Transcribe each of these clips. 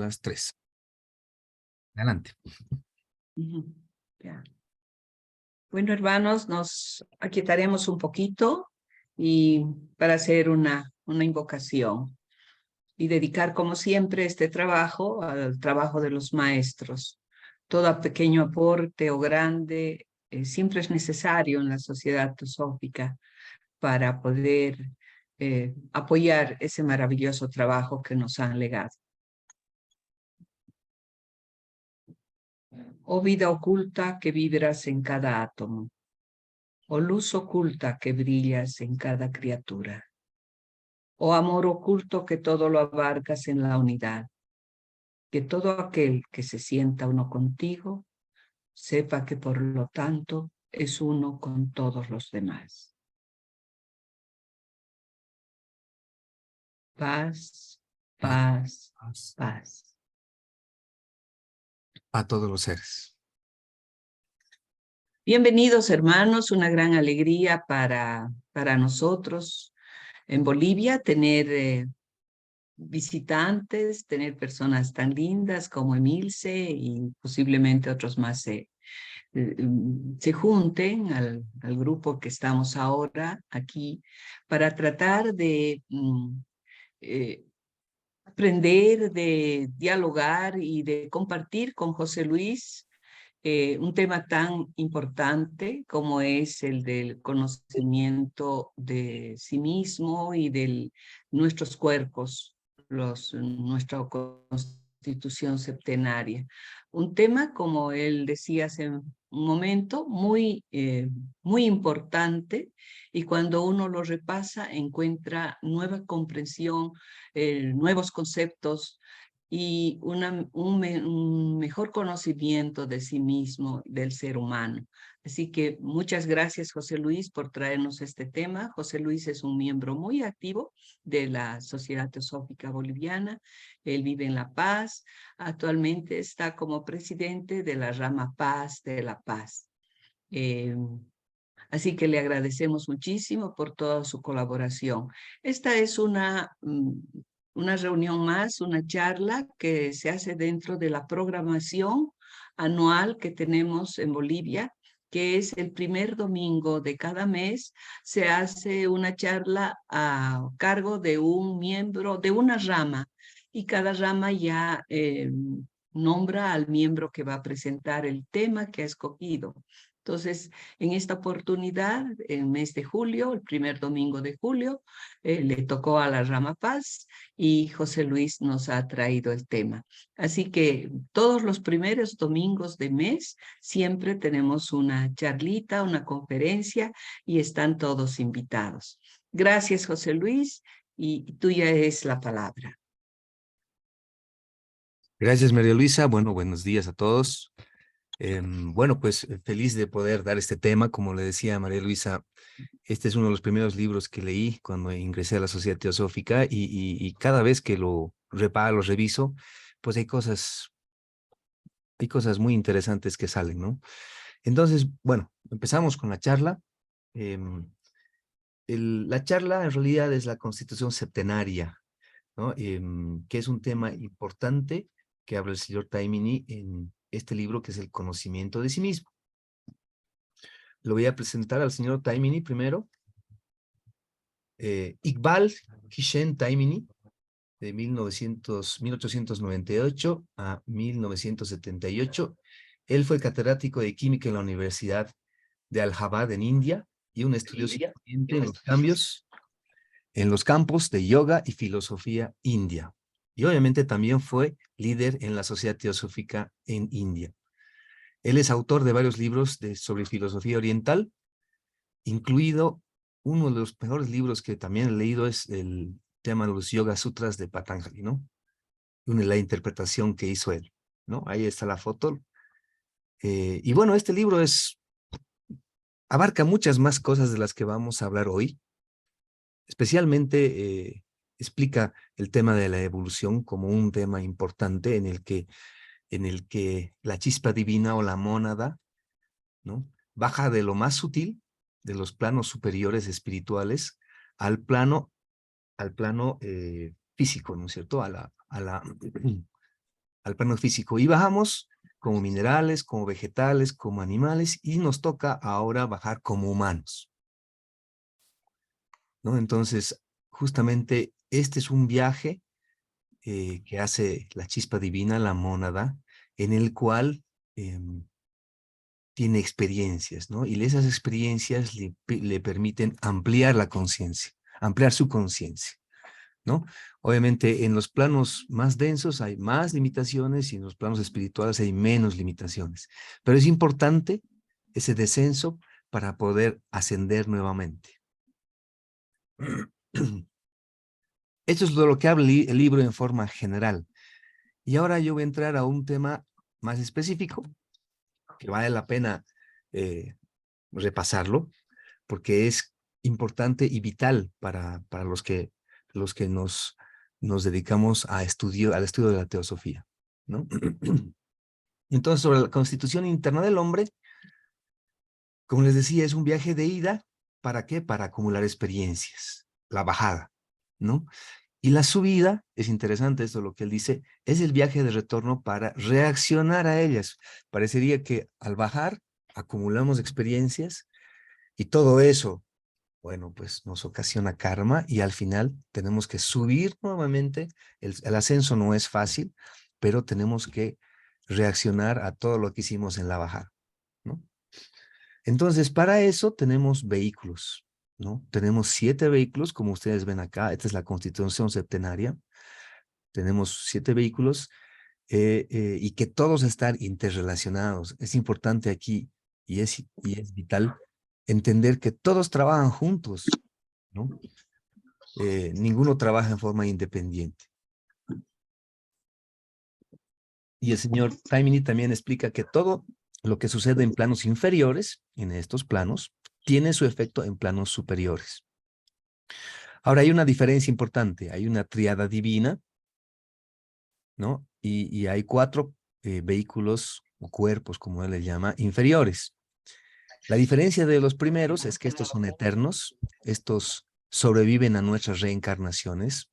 las 3. Adelante. Ya. Bueno, hermanos, nos aquietaremos un poquito y para hacer una invocación y dedicar, como siempre, este trabajo al trabajo de los maestros. Todo pequeño aporte o grande siempre es necesario en la sociedad teosófica para poder apoyar ese maravilloso trabajo que nos han legado. Oh vida oculta que vibras en cada átomo, oh luz oculta que brillas en cada criatura, oh amor oculto que todo lo abarcas en la unidad, que todo aquel que se sienta uno contigo, sepa que por lo tanto es uno con todos los demás. Paz, paz, paz. A todos los seres. Bienvenidos, hermanos, una gran alegría para nosotros en Bolivia tener visitantes, tener personas tan lindas como Emilce y posiblemente otros más se junten al grupo que estamos ahora aquí para tratar de aprender, de dialogar y de compartir con José Luis un tema tan importante como es el del conocimiento de sí mismo y de nuestros cuerpos, nuestra constitución septenaria. Un tema, como él decía hace un momento, muy importante, y cuando uno lo repasa encuentra nueva comprensión, nuevos conceptos, y un mejor conocimiento de sí mismo, del ser humano. Así que muchas gracias, José Luis, por traernos este tema. José Luis es un miembro muy activo de la Sociedad Teosófica Boliviana. Él vive en La Paz. Actualmente está como presidente de la rama Paz de La Paz. Así que le agradecemos muchísimo por toda su colaboración. Esta es una reunión más, una charla que se hace dentro de la programación anual que tenemos en Bolivia, que es el primer domingo de cada mes. Se hace una charla a cargo de un miembro, de una rama, y cada rama ya nombra al miembro que va a presentar el tema que ha escogido. Entonces, en esta oportunidad, el mes de julio, el primer domingo de julio, le tocó a la Rama Paz y José Luis nos ha traído el tema. Así que todos los primeros domingos de mes siempre tenemos una charlita, una conferencia y están todos invitados. Gracias, José Luis, y tuya es la palabra. Gracias, María Luisa. Bueno, buenos días a todos. Bueno, pues feliz de poder dar este tema. Como le decía a María Luisa, este es uno de los primeros libros que leí cuando ingresé a la Sociedad Teosófica y cada vez que lo reparo, lo reviso, pues hay cosas muy interesantes que salen, ¿no? Entonces, bueno, empezamos con la charla. Em, la charla en realidad es la Constitución septenaria, ¿no? Que es un tema importante que habla el señor Taimini en este libro que es el conocimiento de sí mismo. Lo voy a presentar al señor Taimini primero. Iqbal Hishen Taimini, de 1898 a 1978. Él fue catedrático de química en la Universidad de Allahabad en India y un estudioso influyente en los campos de yoga y filosofía india. Y obviamente también fue líder en la Sociedad Teosófica en India. Él es autor de varios libros sobre filosofía oriental, incluido uno de los mejores libros que también he leído es el tema de los Yoga Sutras de Patanjali, ¿no? La interpretación que hizo él, ¿no? Ahí está la foto. Y bueno, este libro abarca muchas más cosas de las que vamos a hablar hoy. Especialmente explica el tema de la evolución como un tema importante en el que la chispa divina o la mónada, ¿no? Baja de lo más sutil, de los planos superiores espirituales, al plano físico, ¿no es cierto? al plano físico y bajamos como minerales, como vegetales, como animales y nos toca ahora bajar como humanos, ¿no? Entonces, justamente este es un viaje que hace la chispa divina, la mónada, en el cual tiene experiencias, ¿no? Y esas experiencias le permiten ampliar la conciencia, ampliar su conciencia, ¿no? Obviamente en los planos más densos hay más limitaciones y en los planos espirituales hay menos limitaciones, pero es importante ese descenso para poder ascender nuevamente. Esto es de lo que habla el libro en forma general. Y ahora yo voy a entrar a un tema más específico que vale la pena repasarlo, porque es importante y vital para los que nos dedicamos al estudio de la teosofía, ¿no? Entonces, sobre la constitución interna del hombre, como les decía, es un viaje de ida. ¿Para qué? Para acumular experiencias, la bajada, ¿no? Y la subida, es interesante esto lo que él dice, es el viaje de retorno para reaccionar a ellas. Parecería que al bajar acumulamos experiencias y todo eso, bueno, pues nos ocasiona karma y al final tenemos que subir nuevamente. El ascenso no es fácil, pero tenemos que reaccionar a todo lo que hicimos en la bajada, ¿no? Entonces, para eso tenemos vehículos, ¿no? Tenemos 7 vehículos, como ustedes ven acá. Esta es la Constitución septenaria. Tenemos 7 vehículos y que todos están interrelacionados. Es importante aquí y es vital entender que todos trabajan juntos, ¿no? Ninguno trabaja en forma independiente. Y el señor Taimini también explica que todo lo que sucede en planos inferiores, en estos planos, tiene su efecto en planos superiores. Ahora hay una diferencia importante, hay una tríada divina, ¿no? Y hay 4 vehículos o cuerpos, como él le llama, inferiores. La diferencia de los primeros es que estos son eternos, estos sobreviven a nuestras reencarnaciones,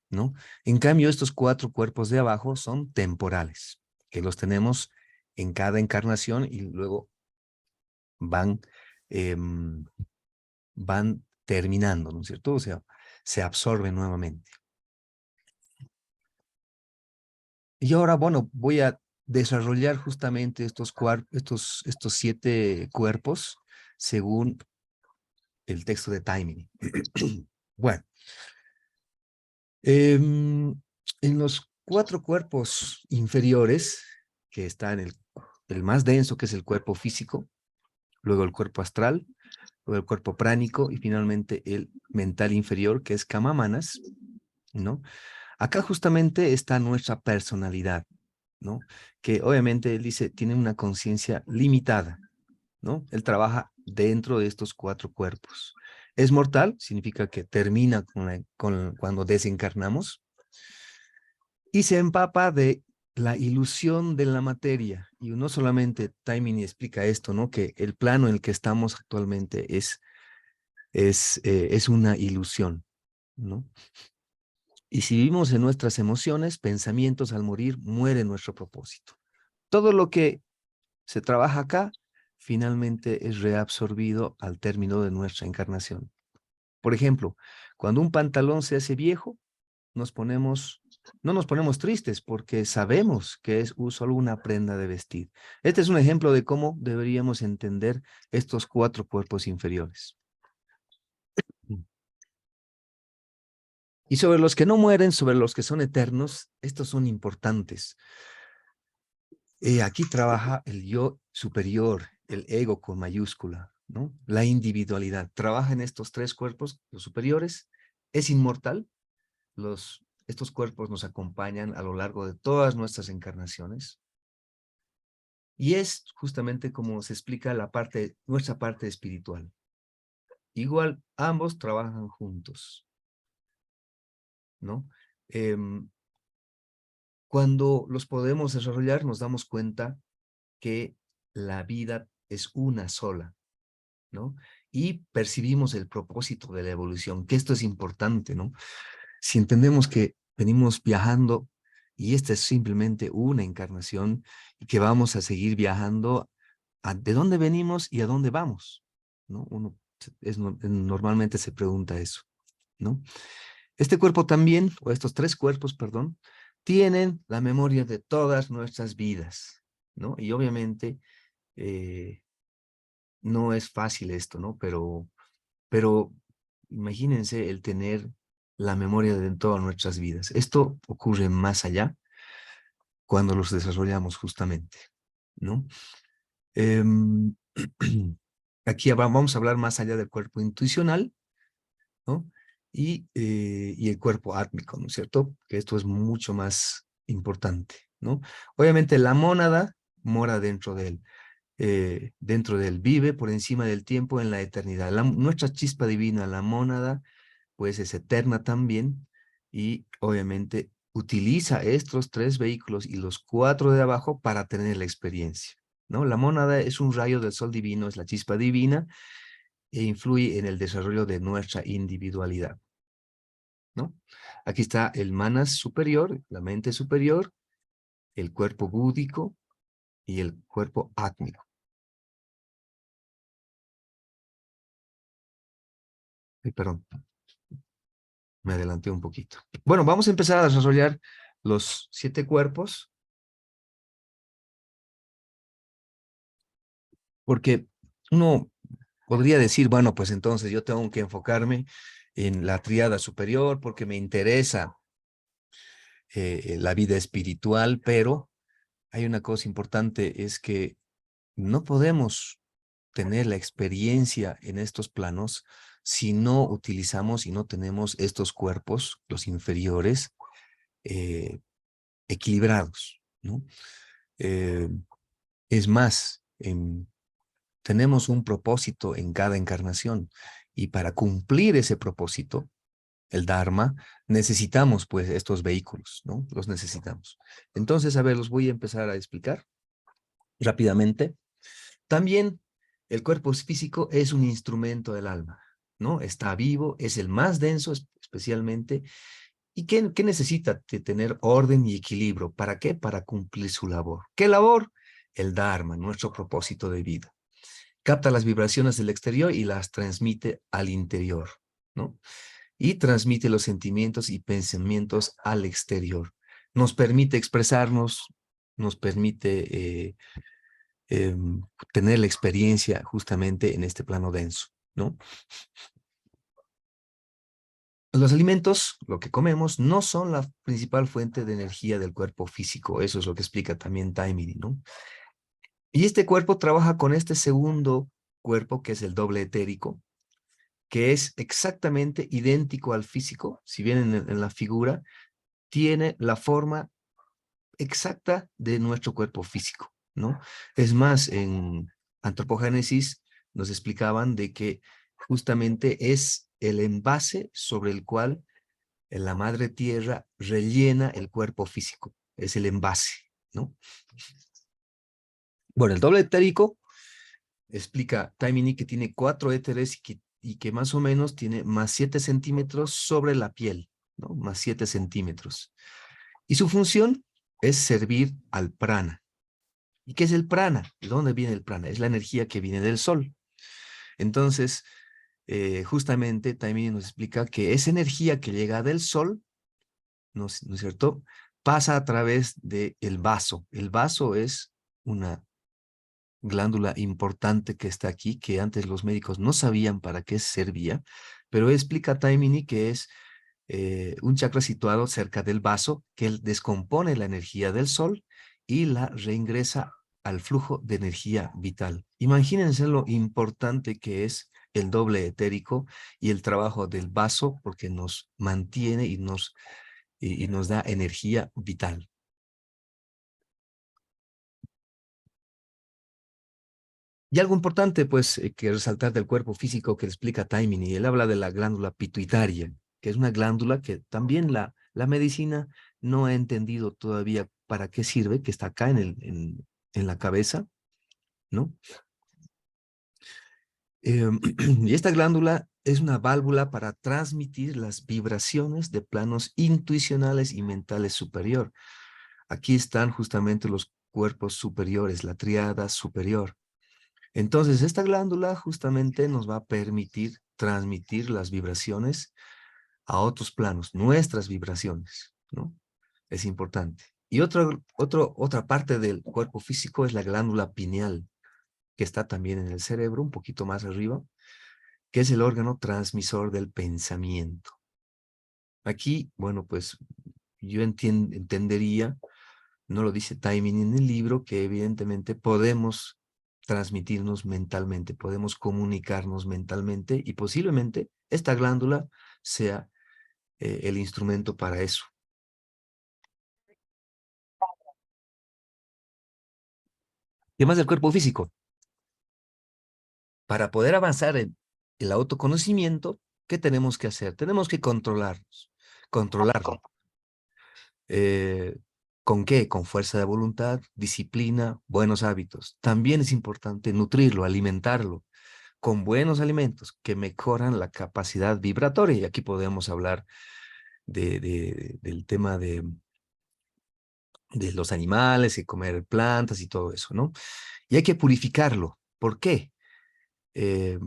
¿no? En cambio, estos 4 cuerpos de abajo son temporales, que los tenemos en cada encarnación y luego van, eh, van terminando, ¿no es cierto? O sea, se absorben nuevamente. Y ahora, bueno, voy a desarrollar justamente estos 7 cuerpos según el texto de Taimini. Bueno, en los 4 cuerpos inferiores, que está en el más denso, que es el cuerpo físico, luego el cuerpo astral, luego el cuerpo pránico y finalmente el mental inferior, que es Kamamanas, ¿no? Acá justamente está nuestra personalidad, ¿no? Que obviamente él dice, tiene una conciencia limitada, ¿no? Él trabaja dentro de estos 4 cuerpos. Es mortal, significa que termina cuando desencarnamos y se empapa de la ilusión de la materia. Y no solamente Taimini explica esto, ¿no? Que el plano en el que estamos actualmente es una ilusión, ¿no? Y si vivimos en nuestras emociones, pensamientos, al morir, muere nuestro propósito. Todo lo que se trabaja acá, finalmente es reabsorbido al término de nuestra encarnación. Por ejemplo, cuando un pantalón se hace viejo, no nos ponemos tristes porque sabemos que es solo una prenda de vestir. Este es un ejemplo de cómo deberíamos entender estos 4 cuerpos inferiores. Y sobre los que no mueren, sobre los que son eternos, estos son importantes. Aquí trabaja el yo superior, el ego con mayúscula, ¿no? La individualidad. Trabaja en estos 3 cuerpos, los superiores, es inmortal. Estos cuerpos nos acompañan a lo largo de todas nuestras encarnaciones. Y es justamente como se explica nuestra parte espiritual. Igual, ambos trabajan juntos, ¿no? Cuando los podemos desarrollar, nos damos cuenta que la vida es una sola, ¿no? Y percibimos el propósito de la evolución, que esto es importante, ¿no? Si entendemos que venimos viajando Y esta es simplemente una encarnación y que vamos a seguir viajando de dónde venimos y a dónde vamos, ¿no? Uno normalmente se pregunta eso, ¿no? Este cuerpo también, o estos tres cuerpos, perdón, tienen la memoria de todas nuestras vidas, ¿no? Y obviamente no es fácil esto, ¿no? Pero imagínense el tener la memoria de todas nuestras vidas. Esto ocurre más allá cuando los desarrollamos justamente, ¿no? Em, aquí vamos a hablar más allá del cuerpo intuicional, ¿no? Y el cuerpo átmico, ¿no es cierto? Que esto es mucho más importante, ¿no? Obviamente la mónada mora dentro de él, vive por encima del tiempo en la eternidad. Nuestra chispa divina, la mónada, pues es eterna también y obviamente utiliza estos tres vehículos y los cuatro de abajo para tener la experiencia, ¿no? La mónada es un rayo del sol divino, es la chispa divina e influye en el desarrollo de nuestra individualidad, ¿no? Aquí está el manas superior, la mente superior, el cuerpo búdico y el cuerpo átmico. Perdón, me adelanté un poquito. Bueno, vamos a empezar a desarrollar los 7 cuerpos, porque uno podría decir, bueno, pues entonces yo tengo que enfocarme en la tríada superior porque me interesa la vida espiritual, pero hay una cosa importante, es que no podemos tener la experiencia en estos planos si no utilizamos y no tenemos estos cuerpos, los inferiores, eh, equilibrados, ¿no? Eh, es más, tenemos un propósito en cada encarnación y para cumplir ese propósito, el Dharma, necesitamos pues estos vehículos, ¿no? Los necesitamos. Entonces, a ver, los voy a empezar a explicar rápidamente. También el cuerpo físico es un instrumento del alma, ¿no? Está vivo, es el más denso especialmente. ¿Y qué necesita? De tener orden y equilibrio. ¿Para qué? Para cumplir su labor. ¿Qué labor? El Dharma, nuestro propósito de vida. Capta las vibraciones del exterior y las transmite al interior, ¿no? Y transmite los sentimientos y pensamientos al exterior. Nos permite expresarnos, nos permite eh, tener la experiencia justamente en este plano denso, ¿no? Los alimentos, lo que comemos, no son la principal fuente de energía del cuerpo físico. Eso es lo que explica también Taimini, ¿no? Y este cuerpo trabaja con este segundo cuerpo, que es el doble etérico, que es exactamente idéntico al físico, si bien en la figura, tiene la forma exacta de nuestro cuerpo físico, ¿no? Es más, en antropogénesis nos explicaban de que justamente es el envase sobre el cual la madre tierra rellena el cuerpo físico, es el envase, ¿no? Bueno, el doble etérico explica Taimini que tiene 4 éteres y que más o menos tiene más 7 centímetros sobre la piel, ¿no? Más 7 centímetros. Y su función es servir al prana. ¿Y qué es el prana? ¿De dónde viene el prana? Es la energía que viene del sol. Entonces, justamente Taimini nos explica que esa energía que llega del sol, ¿no es cierto?, pasa a través del vaso. El vaso es una glándula importante que está aquí, que antes los médicos no sabían para qué servía, pero explica Taimini que es un chakra situado cerca del vaso que él descompone la energía del sol y la reingresa al flujo de energía vital. Imagínense lo importante que es el doble etérico y el trabajo del vaso porque nos mantiene y nos da energía vital. Y algo importante, pues, que resaltar del cuerpo físico que explica Taimini, él habla de la glándula pituitaria, que es una glándula que también la medicina no ha entendido todavía para qué sirve, que está acá en la cabeza, ¿no? Y esta glándula es una válvula para transmitir las vibraciones de planos intuicionales y mentales superior. Aquí están justamente los cuerpos superiores, la tríada superior. Entonces, esta glándula justamente nos va a permitir transmitir las vibraciones a otros planos, nuestras vibraciones, ¿no? Es importante. Y otra parte del cuerpo físico es la glándula pineal, que está también en el cerebro, un poquito más arriba, que es el órgano transmisor del pensamiento. Aquí, bueno, pues yo entendería, no lo dice Taimini en el libro, que evidentemente podemos transmitirnos mentalmente, podemos comunicarnos mentalmente y posiblemente esta glándula sea el instrumento para eso. ¿Qué más del cuerpo físico? Para poder avanzar en el autoconocimiento, ¿qué tenemos que hacer? Tenemos que controlarlo. Eh, ¿Con qué? Con fuerza de voluntad, disciplina, buenos hábitos. También es importante nutrirlo, alimentarlo con buenos alimentos que mejoran la capacidad vibratoria. Y aquí podemos hablar del tema de los animales y comer plantas y todo eso, ¿no? Y hay que purificarlo. ¿Por qué? Eh,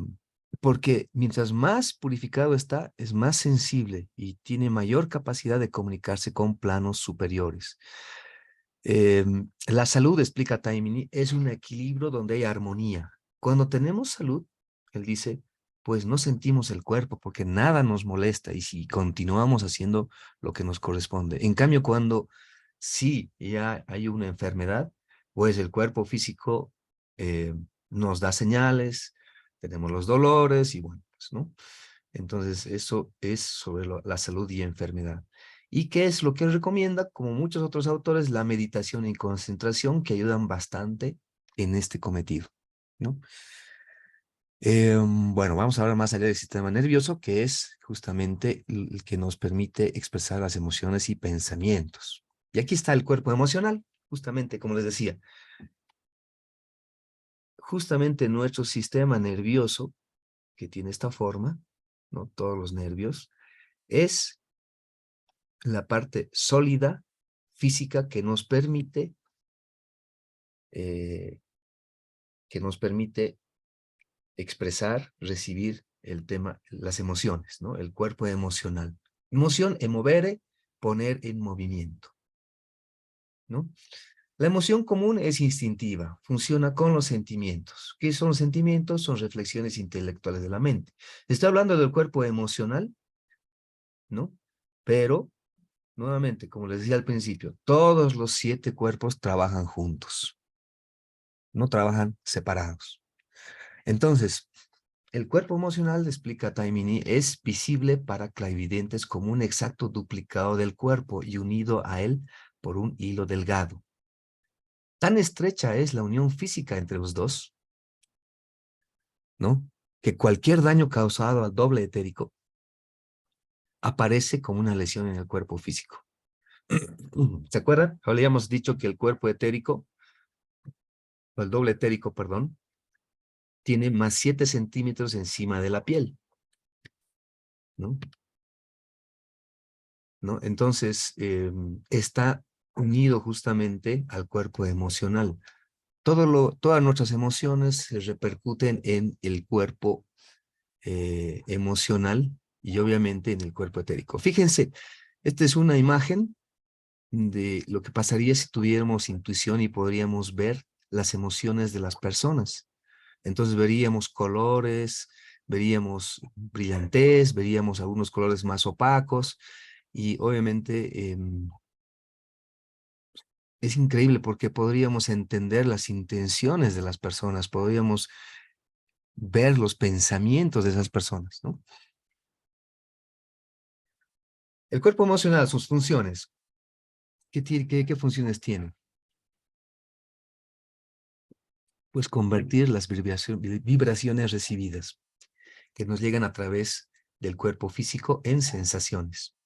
Porque mientras más purificado está, es más sensible y tiene mayor capacidad de comunicarse con planos superiores. La salud, explica Taimini, es un equilibrio donde hay armonía. Cuando tenemos salud, él dice, pues no sentimos el cuerpo porque nada nos molesta y si continuamos haciendo lo que nos corresponde. En cambio, cuando sí ya hay una enfermedad, pues el cuerpo físico eh, nos da señales, tenemos los dolores y bueno, pues, ¿no? Entonces, eso es sobre la salud y enfermedad. ¿Y qué es lo que él recomienda? Como muchos otros autores, la meditación y concentración que ayudan bastante en este cometido, ¿no? Bueno, vamos a hablar más allá del sistema nervioso, que es justamente el que nos permite expresar las emociones y pensamientos. Y aquí está el cuerpo emocional, justamente como les decía. Justamente nuestro sistema nervioso, que tiene esta forma, ¿no? Todos los nervios, es la parte sólida, física, eh, que nos permite expresar, recibir el tema, las emociones, ¿no? El cuerpo emocional. Emoción, emovere, poner en movimiento, ¿no? La emoción común es instintiva, funciona con los sentimientos. ¿Qué son los sentimientos? Son reflexiones intelectuales de la mente. Estoy hablando del cuerpo emocional, ¿no? Pero, nuevamente, como les decía al principio, todos los 7 cuerpos trabajan juntos, no trabajan separados. Entonces, el cuerpo emocional, explica Taimini, es visible para clarividentes como un exacto duplicado del cuerpo y unido a él por un hilo delgado. Tan estrecha es la unión física entre los dos, ¿no? Que cualquier daño causado al doble etérico aparece como una lesión en el cuerpo físico. ¿Se acuerdan? Habíamos dicho que el cuerpo etérico, o el doble etérico, perdón, tiene más 7 centímetros encima de la piel, ¿no? ¿No? Entonces, está unido justamente al cuerpo emocional. Todas nuestras emociones se repercuten en el cuerpo emocional y obviamente en el cuerpo etérico. Fíjense, esta es una imagen de lo que pasaría si tuviéramos intuición y podríamos ver las emociones de las personas. Entonces veríamos colores, veríamos brillantez, veríamos algunos colores más opacos y obviamente es increíble porque podríamos entender las intenciones de las personas, podríamos ver los pensamientos de esas personas, ¿no? El cuerpo emocional, sus funciones. ¿Qué funciones tiene? Pues convertir las vibraciones recibidas que nos llegan a través del cuerpo físico en sensaciones.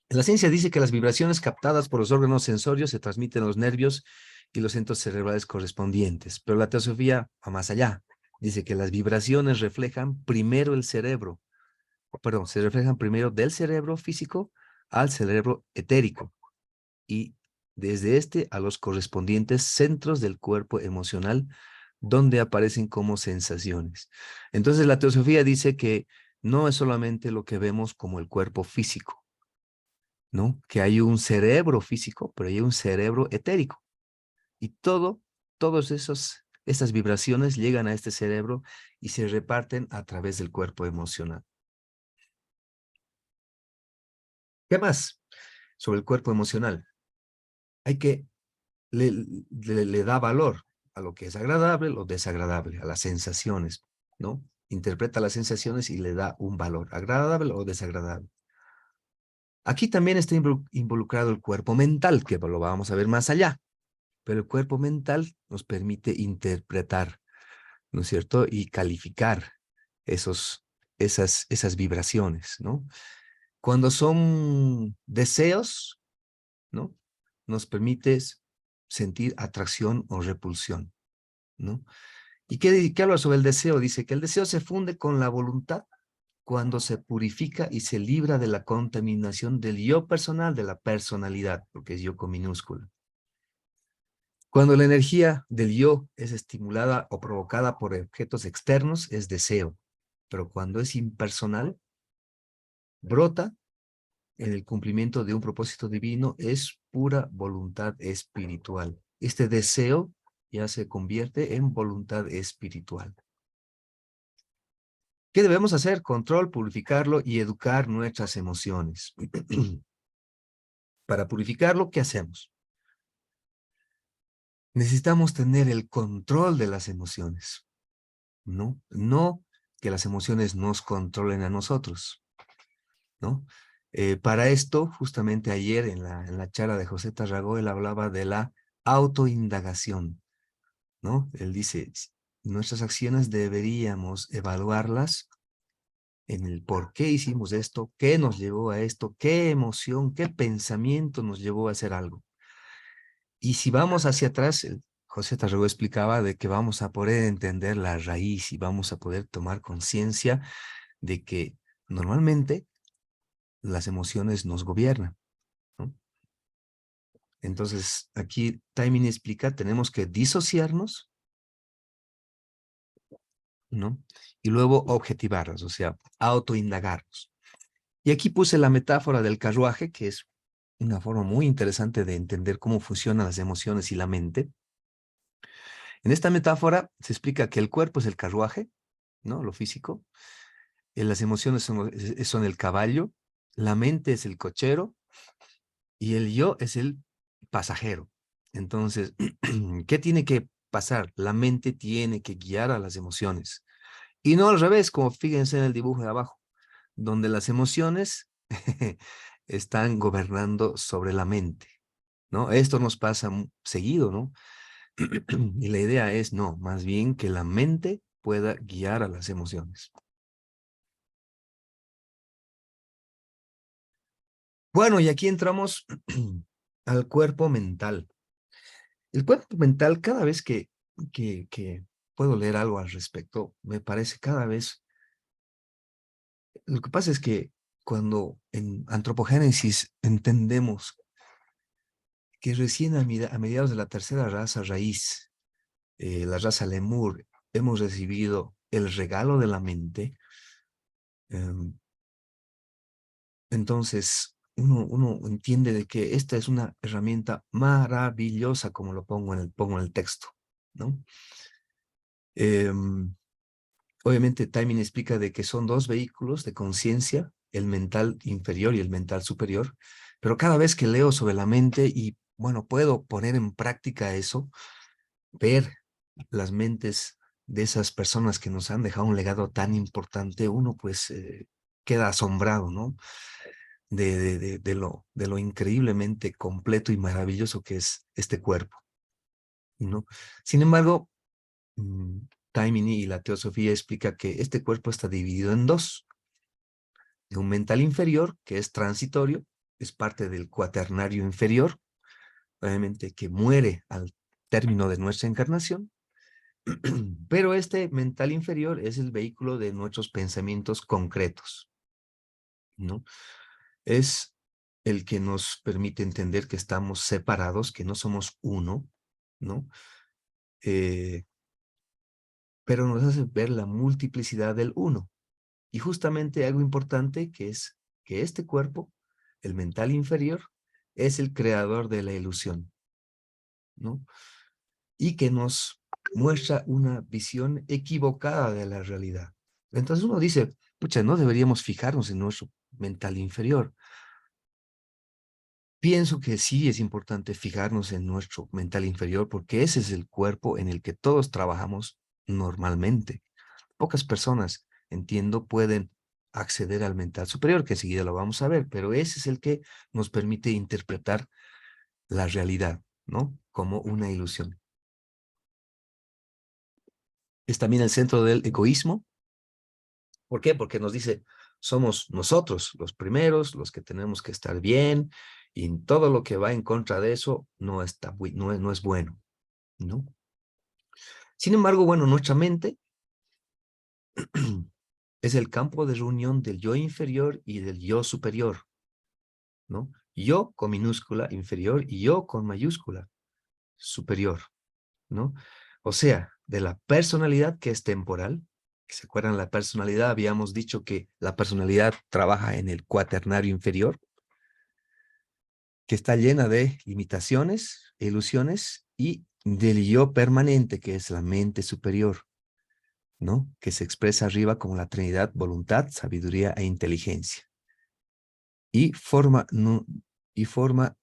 La ciencia dice que las vibraciones captadas por los órganos sensorios se transmiten a los nervios y los centros cerebrales correspondientes, pero la teosofía va más allá. Dice que las vibraciones reflejan primero el cerebro, se reflejan primero del cerebro físico al cerebro etérico y desde este a los correspondientes centros del cuerpo emocional, donde aparecen como sensaciones. Entonces la teosofía dice que no es solamente lo que vemos como el cuerpo físico, ¿no? Que hay un cerebro físico, pero hay un cerebro etérico. Y todos esas vibraciones llegan a este cerebro y se reparten a través del cuerpo emocional. ¿Qué más sobre el cuerpo emocional? Hay que le da valor a lo que es agradable, lo desagradable, a las sensaciones, ¿no? Interpreta las sensaciones y le da un valor, agradable o desagradable. Aquí también está involucrado el cuerpo mental, que lo vamos a ver más allá, pero el cuerpo mental nos permite interpretar, ¿no es cierto? Y calificar esas vibraciones, ¿no? Cuando son deseos, ¿no? Nos permite sentir atracción o repulsión, ¿no? ¿Y qué habla sobre el deseo? Dice que el deseo se funde con la voluntad cuando se purifica y se libra de la contaminación del yo personal, de la personalidad, porque es yo con minúscula. Cuando la energía del yo es estimulada o provocada por objetos externos, es deseo. Pero cuando es impersonal, brota en el cumplimiento de un propósito divino, es pura voluntad espiritual. Este deseo ya se convierte en voluntad espiritual. ¿Qué debemos hacer? Control, purificarlo y educar nuestras emociones. Para purificarlo, ¿qué hacemos? Necesitamos tener el control de las emociones, ¿no? No que las emociones nos controlen a nosotros, ¿no? Para esto, justamente ayer en la charla de José Tarragó, él hablaba de la autoindagación, ¿no? Él dice, nuestras acciones deberíamos evaluarlas en el por qué hicimos esto, qué nos llevó a esto, qué emoción, qué pensamiento nos llevó a hacer algo. Y si vamos hacia atrás, José Tarragó explicaba de que vamos a poder entender la raíz y vamos a poder tomar conciencia de que normalmente las emociones nos gobiernan, ¿no? Entonces, aquí Taimini explica, tenemos que disociarnos, ¿no? Y luego objetivarlas, o sea, autoindagarnos. Y aquí puse la metáfora del carruaje, que es una forma muy interesante de entender cómo funcionan las emociones y la mente. En esta metáfora se explica que el cuerpo es el carruaje, ¿no? Lo físico. Las emociones son el caballo, la mente es el cochero y el yo es el pasajero. Entonces, ¿qué tiene que pasar? La mente tiene que guiar a las emociones. Y no al revés, como fíjense en el dibujo de abajo, donde las emociones están gobernando sobre la mente, ¿no? Esto nos pasa seguido, ¿no? Y la idea es, no, más bien que la mente pueda guiar a las emociones. Bueno, y aquí entramos al cuerpo mental. El cuerpo mental, cada vez que puedo leer algo al respecto, me parece cada vez. Lo que pasa es que cuando en antropogénesis entendemos que recién a mediados de la tercera raza raíz, la raza lemur, hemos recibido el regalo de la mente, em, entonces uno entiende de que esta es una herramienta maravillosa, como lo pongo en el texto, ¿no? Em, Obviamente, Taimin explica de que son dos vehículos de conciencia, el mental inferior y el mental superior, pero cada vez que leo sobre la mente y, bueno, puedo poner en práctica eso, ver las mentes de esas personas que nos han dejado un legado tan importante, uno pues queda asombrado, ¿no? De lo increíblemente completo y maravilloso que es este cuerpo, ¿no? Sin embargo, mm, Taimini y la teosofía explica que este cuerpo está dividido en dos. De un mental inferior, que es transitorio, es parte del cuaternario inferior, obviamente que muere al término de nuestra encarnación, pero este mental inferior es el vehículo de nuestros pensamientos concretos, ¿no? Es el que nos permite entender que estamos separados, que no somos uno, ¿no? Pero nos hace ver la multiplicidad del uno. Y justamente algo importante que es que este cuerpo, el mental inferior, es el creador de la ilusión, ¿no? Y que nos muestra una visión equivocada de la realidad. Entonces uno dice, pucha, no deberíamos fijarnos en nuestro mental inferior. Pienso que sí es importante fijarnos en nuestro mental inferior porque ese es el cuerpo en el que todos trabajamos normalmente. Pocas personas, entiendo, pueden acceder al mental superior, que enseguida lo vamos a ver, pero ese es el que nos permite interpretar la realidad, ¿no? Como una ilusión. Es también el centro del egoísmo. ¿Por qué? Porque nos dice, somos nosotros los primeros, los que tenemos que estar bien, y todo lo que va en contra de eso no está, no es bueno, ¿no? Sin embargo, bueno, nuestra mente es el campo de reunión del yo inferior y del yo superior, ¿no? Yo con minúscula inferior y yo con mayúscula superior, ¿no? O sea, de la personalidad que es temporal. ¿Se acuerdan la personalidad? Habíamos dicho que la personalidad trabaja en el cuaternario inferior, que está llena de limitaciones, ilusiones y del yo permanente, que es la mente superior, ¿no? Que se expresa arriba como la Trinidad, voluntad, sabiduría e inteligencia. Y forma, y forma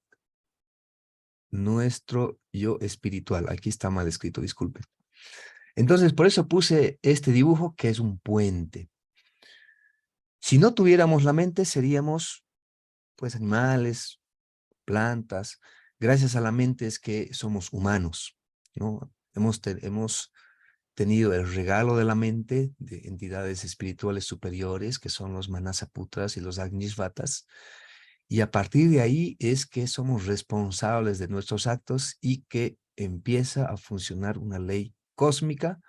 nuestro yo espiritual. Aquí está mal escrito, disculpen. Entonces, por eso puse este dibujo que es un puente. Si no tuviéramos la mente, seríamos, pues, animales, plantas. Gracias a la mente es que somos humanos, ¿no? Hemos tenido el regalo de la mente de entidades espirituales superiores, que son los Manasaputras y los Agnisvatas, y a partir de ahí es que somos responsables de nuestros actos y que empieza a funcionar una ley cósmica,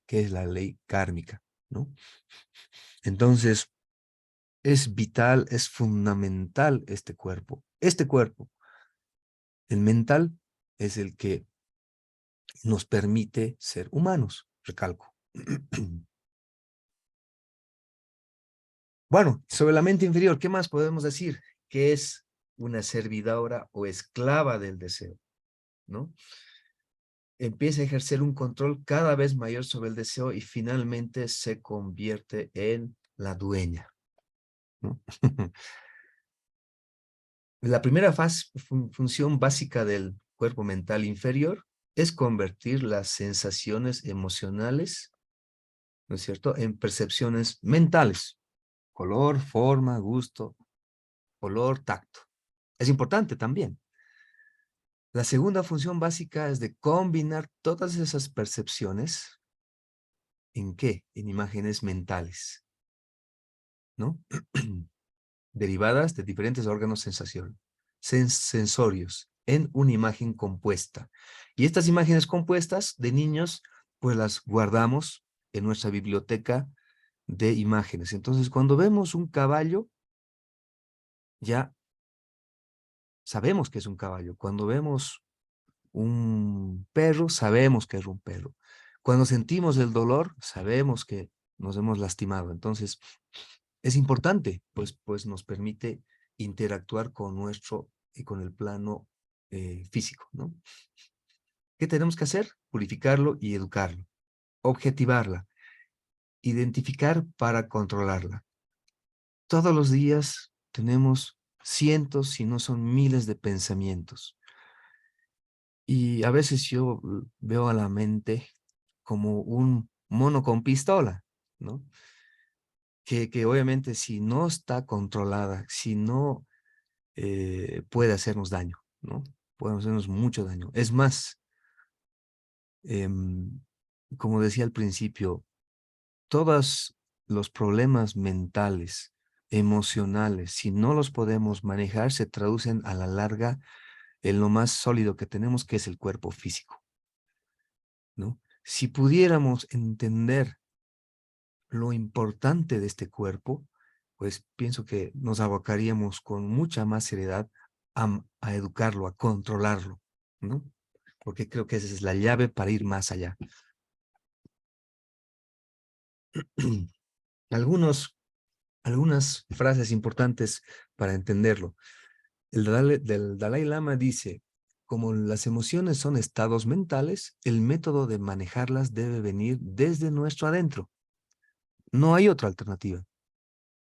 que es la ley kármica, ¿no? Entonces, es vital, es fundamental este cuerpo. Este cuerpo, el mental, es el que nos permite ser humanos, recalco. Bueno, sobre la mente inferior, ¿qué más podemos decir? Que es una servidora o esclava del deseo, ¿no? Empieza a ejercer un control cada vez mayor sobre el deseo y finalmente se convierte en la dueña, ¿no? La primera función básica del cuerpo mental inferior es convertir las sensaciones emocionales, ¿no es cierto?, en percepciones mentales. Color, forma, gusto, olor, tacto. Es importante también. La segunda función básica es de combinar todas esas percepciones. ¿En qué? En imágenes mentales, ¿no? Derivadas de diferentes órganos sensorios en una imagen compuesta. Y estas imágenes compuestas de niños, pues las guardamos en nuestra biblioteca de imágenes. Entonces, cuando vemos un caballo, ya sabemos que es un caballo. Cuando vemos un perro, sabemos que es un perro. Cuando sentimos el dolor, sabemos que nos hemos lastimado. Entonces, es importante, pues nos permite interactuar con nuestro y con el plano físico, ¿no? ¿Qué tenemos que hacer? Purificarlo y educarlo, objetivarla, identificar para controlarla. Todos los días tenemos cientos, si no son miles de pensamientos. Y a veces yo veo a la mente como un mono con pistola, ¿no? Que obviamente si no está controlada, si no puede hacernos daño, ¿no? Puede hacernos mucho daño. Es más, em, como decía al principio, todos los problemas mentales, emocionales, si no los podemos manejar, se traducen a la larga en lo más sólido que tenemos, que es el cuerpo físico, ¿no? Si pudiéramos entender lo importante de este cuerpo, pues pienso que nos abocaríamos con mucha más seriedad a educarlo, a controlarlo, ¿no? Porque creo que esa es la llave para ir más allá. Algunas frases importantes para entenderlo. Del Dalai Lama dice, como las emociones son estados mentales, el método de manejarlas debe venir desde nuestro adentro. No hay otra alternativa.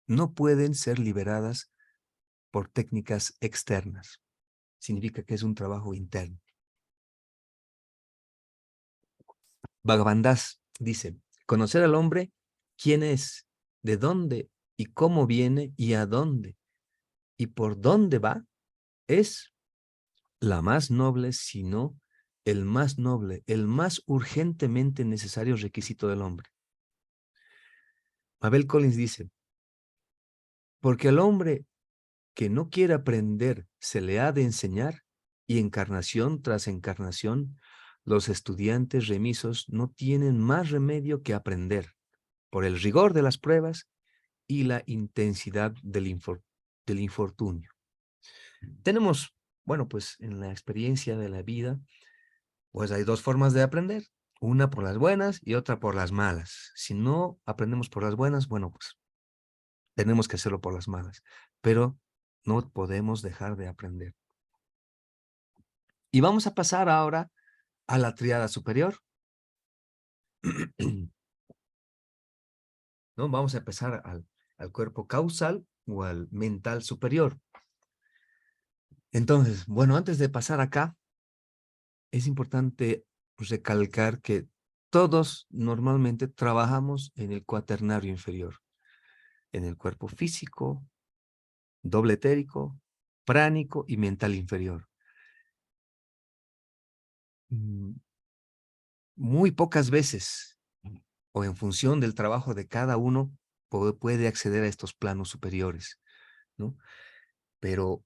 No pueden ser liberadas por técnicas externas. Significa que es un trabajo interno. Bhagavan Das dice, conocer al hombre, quién es, de dónde y cómo viene y a dónde y por dónde va, es la más noble, sino el más noble, el más urgentemente necesario requisito del hombre. Mabel Collins dice, porque al hombre que no quiere aprender se le ha de enseñar, y encarnación tras encarnación, los estudiantes remisos no tienen más remedio que aprender, por el rigor de las pruebas y la intensidad del infortunio. Tenemos, bueno, pues en la experiencia de la vida, pues hay dos formas de aprender, una por las buenas y otra por las malas. Si no aprendemos por las buenas, bueno, pues tenemos que hacerlo por las malas, pero no podemos dejar de aprender. Y vamos a pasar ahora a la tríada superior. ¿No? Vamos a empezar al cuerpo causal o al mental superior. Entonces, bueno, antes de pasar acá, es importante recalcar que todos normalmente trabajamos en el cuaternario inferior, en el cuerpo físico, doble etérico, pránico y mental inferior. Muy pocas veces, o en función del trabajo de cada uno, puede acceder a estos planos superiores, ¿no? Pero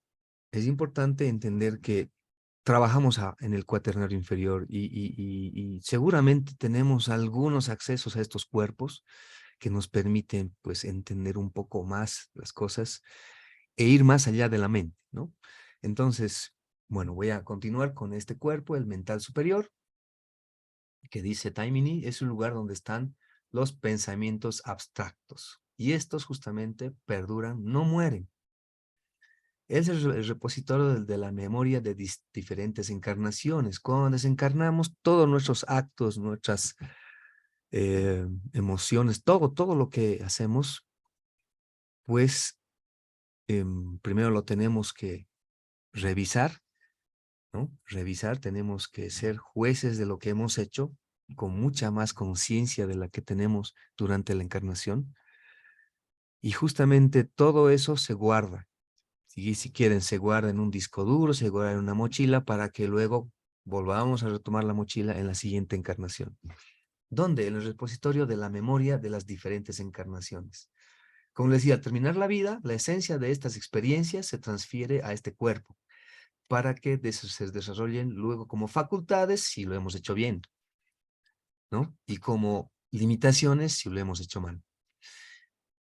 es importante entender que trabajamos en el cuaternario inferior y seguramente tenemos algunos accesos a estos cuerpos que nos permiten, pues, entender un poco más las cosas e ir más allá de la mente, ¿no? Entonces, bueno, voy a continuar con este cuerpo, el mental superior, que dice Taimini, es un lugar donde están los pensamientos abstractos. Y estos justamente perduran, no mueren. Es el repositorio de la memoria de diferentes encarnaciones. Cuando desencarnamos, todos nuestros actos, nuestras emociones, todo lo que hacemos, pues primero lo tenemos que revisar, ¿no? Revisar, tenemos que ser jueces de lo que hemos hecho con mucha más conciencia de la que tenemos durante la encarnación. Y justamente todo eso se guarda. Si quieren, se guarda en un disco duro, se guarda en una mochila para que luego volvamos a retomar la mochila en la siguiente encarnación. ¿Dónde? En el repositorio de la memoria de las diferentes encarnaciones. Como les decía, al terminar la vida, la esencia de estas experiencias se transfiere a este cuerpo para que se desarrollen luego como facultades si lo hemos hecho bien, ¿no? Y como limitaciones si lo hemos hecho mal.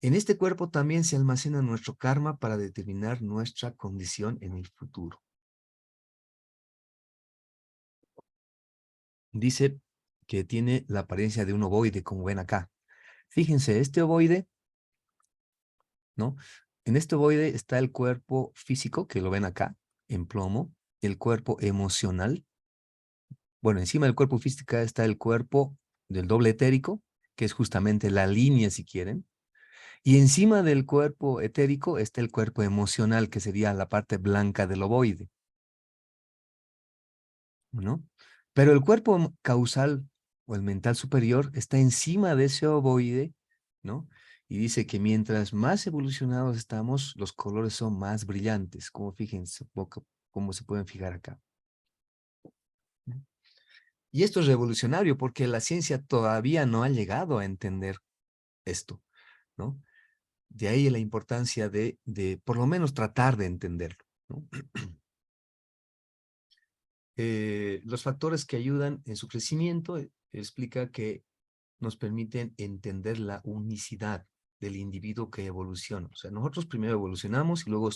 En este cuerpo también se almacena nuestro karma para determinar nuestra condición en el futuro. Dice que tiene la apariencia de un ovoide, como ven acá. Fíjense, este ovoide, ¿no? En este ovoide está el cuerpo físico, que lo ven acá, en plomo, el cuerpo emocional. Bueno, encima del cuerpo físico está el cuerpo del doble etérico, que es justamente la línea, si quieren. Y encima del cuerpo etérico está el cuerpo emocional, que sería la parte blanca del ovoide, ¿no? Pero el cuerpo causal o el mental superior está encima de ese ovoide, ¿no? Y dice que mientras más evolucionados estamos, los colores son más brillantes, como fíjense, como se pueden fijar acá. Y esto es revolucionario porque la ciencia todavía no ha llegado a entender esto, ¿no? De ahí la importancia de por lo menos tratar de entenderlo, ¿no? Los factores que ayudan en su crecimiento explica que nos permiten entender la unicidad, del individuo que evoluciona. O sea, nosotros primero evolucionamos y luego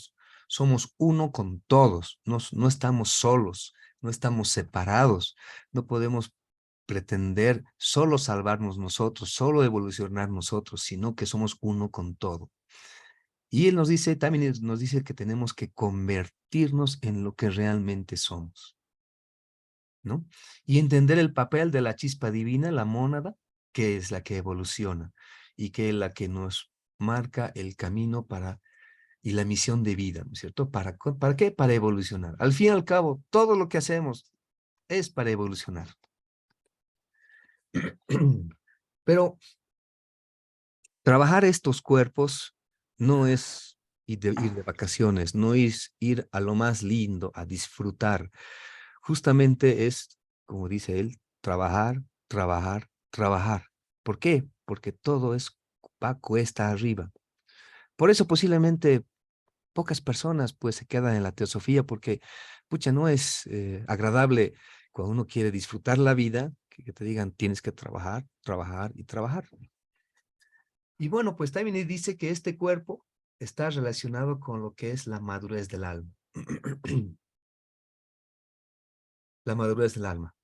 somos uno con todos. No estamos solos, no estamos separados. No podemos pretender solo salvarnos nosotros, solo evolucionar nosotros, sino que somos uno con todo. Y él nos dice, también nos dice que tenemos que convertirnos en lo que realmente somos, ¿no? Y entender el papel de la chispa divina, la mónada, que es la que evoluciona y que es la que nos marca el camino para y la misión de vida, ¿no es cierto? ¿Para qué? Para evolucionar. Al fin y al cabo, todo lo que hacemos es para evolucionar. Pero trabajar estos cuerpos no es ir de vacaciones, no es ir a lo más lindo, a disfrutar. Justamente es, como dice él, trabajar, trabajar, trabajar. ¿Por qué? Porque todo va cuesta arriba. Por eso posiblemente pocas personas pues se quedan en la teosofía porque, pucha, no es agradable cuando uno quiere disfrutar la vida, que te digan tienes que trabajar, trabajar y trabajar. Y bueno, pues también dice que este cuerpo está relacionado con lo que es la madurez del alma. La madurez del alma.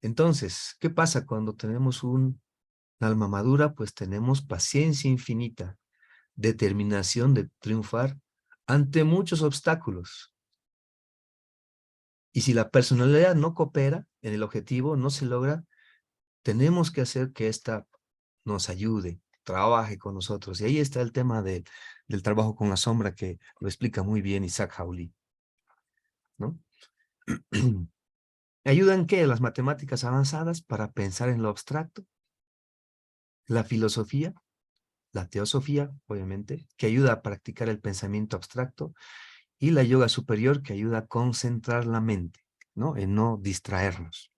Entonces, ¿qué pasa cuando tenemos un alma madura? Pues tenemos paciencia infinita, determinación de triunfar ante muchos obstáculos. Y si la personalidad no coopera en el objetivo, no se logra, tenemos que hacer que ésta nos ayude, trabaje con nosotros. Y ahí está el tema del trabajo con la sombra que lo explica muy bien Isaac Hawley, ¿no? ¿Ayudan qué? Las matemáticas avanzadas para pensar en lo abstracto, la filosofía, la teosofía, obviamente, que ayuda a practicar el pensamiento abstracto, y la yoga superior, que ayuda a concentrar la mente, ¿no? En no distraernos.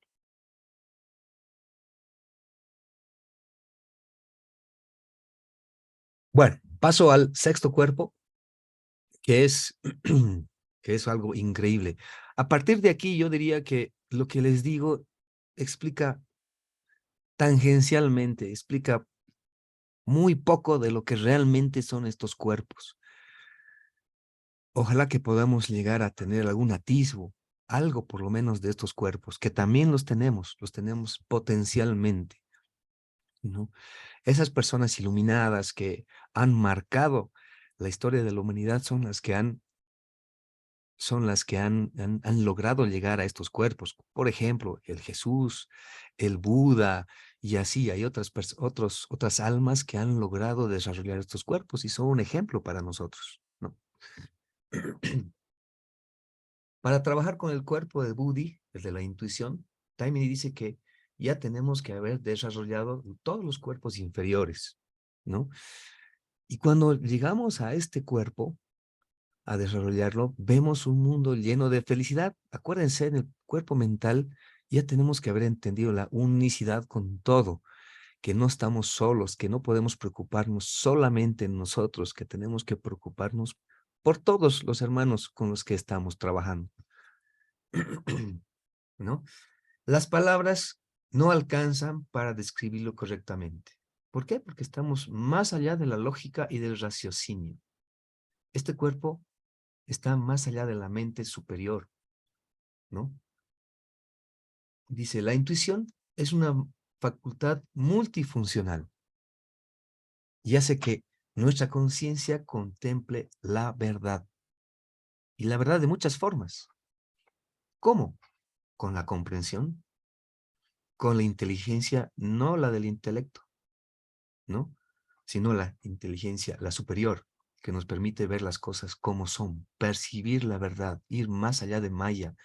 Bueno, paso al sexto cuerpo, que es, que es algo increíble. A partir de aquí, yo diría que lo que les digo explica tangencialmente, explica muy poco de lo que realmente son estos cuerpos. Ojalá que podamos llegar a tener algún atisbo, algo por lo menos de estos cuerpos, que también los tenemos potencialmente, ¿no? Esas personas iluminadas que han marcado la historia de la humanidad son las que han logrado llegar a estos cuerpos. Por ejemplo, el Jesús, el Buda, y así hay otras almas que han logrado desarrollar estos cuerpos y son un ejemplo para nosotros, ¿no? Para trabajar con el cuerpo de Budi, el de la intuición, Taimini dice que ya tenemos que haber desarrollado todos los cuerpos inferiores, ¿no? Y cuando llegamos a este cuerpo, a desarrollarlo, vemos un mundo lleno de felicidad. Acuérdense, en el cuerpo mental ya tenemos que haber entendido la unicidad con todo, que no estamos solos, que no podemos preocuparnos solamente en nosotros, que tenemos que preocuparnos por todos los hermanos con los que estamos trabajando. ¿No? Las palabras no alcanzan para describirlo correctamente. ¿Por qué? Porque estamos más allá de la lógica y del raciocinio. Este cuerpo está más allá de la mente superior, ¿no? Dice, la intuición es una facultad multifuncional y hace que nuestra conciencia contemple la verdad. Y la verdad de muchas formas. ¿Cómo? Con la comprensión, con la inteligencia, no la del intelecto, ¿no? Sino la inteligencia, la superior, que nos permite ver las cosas como son, percibir la verdad, ir más allá de Maya,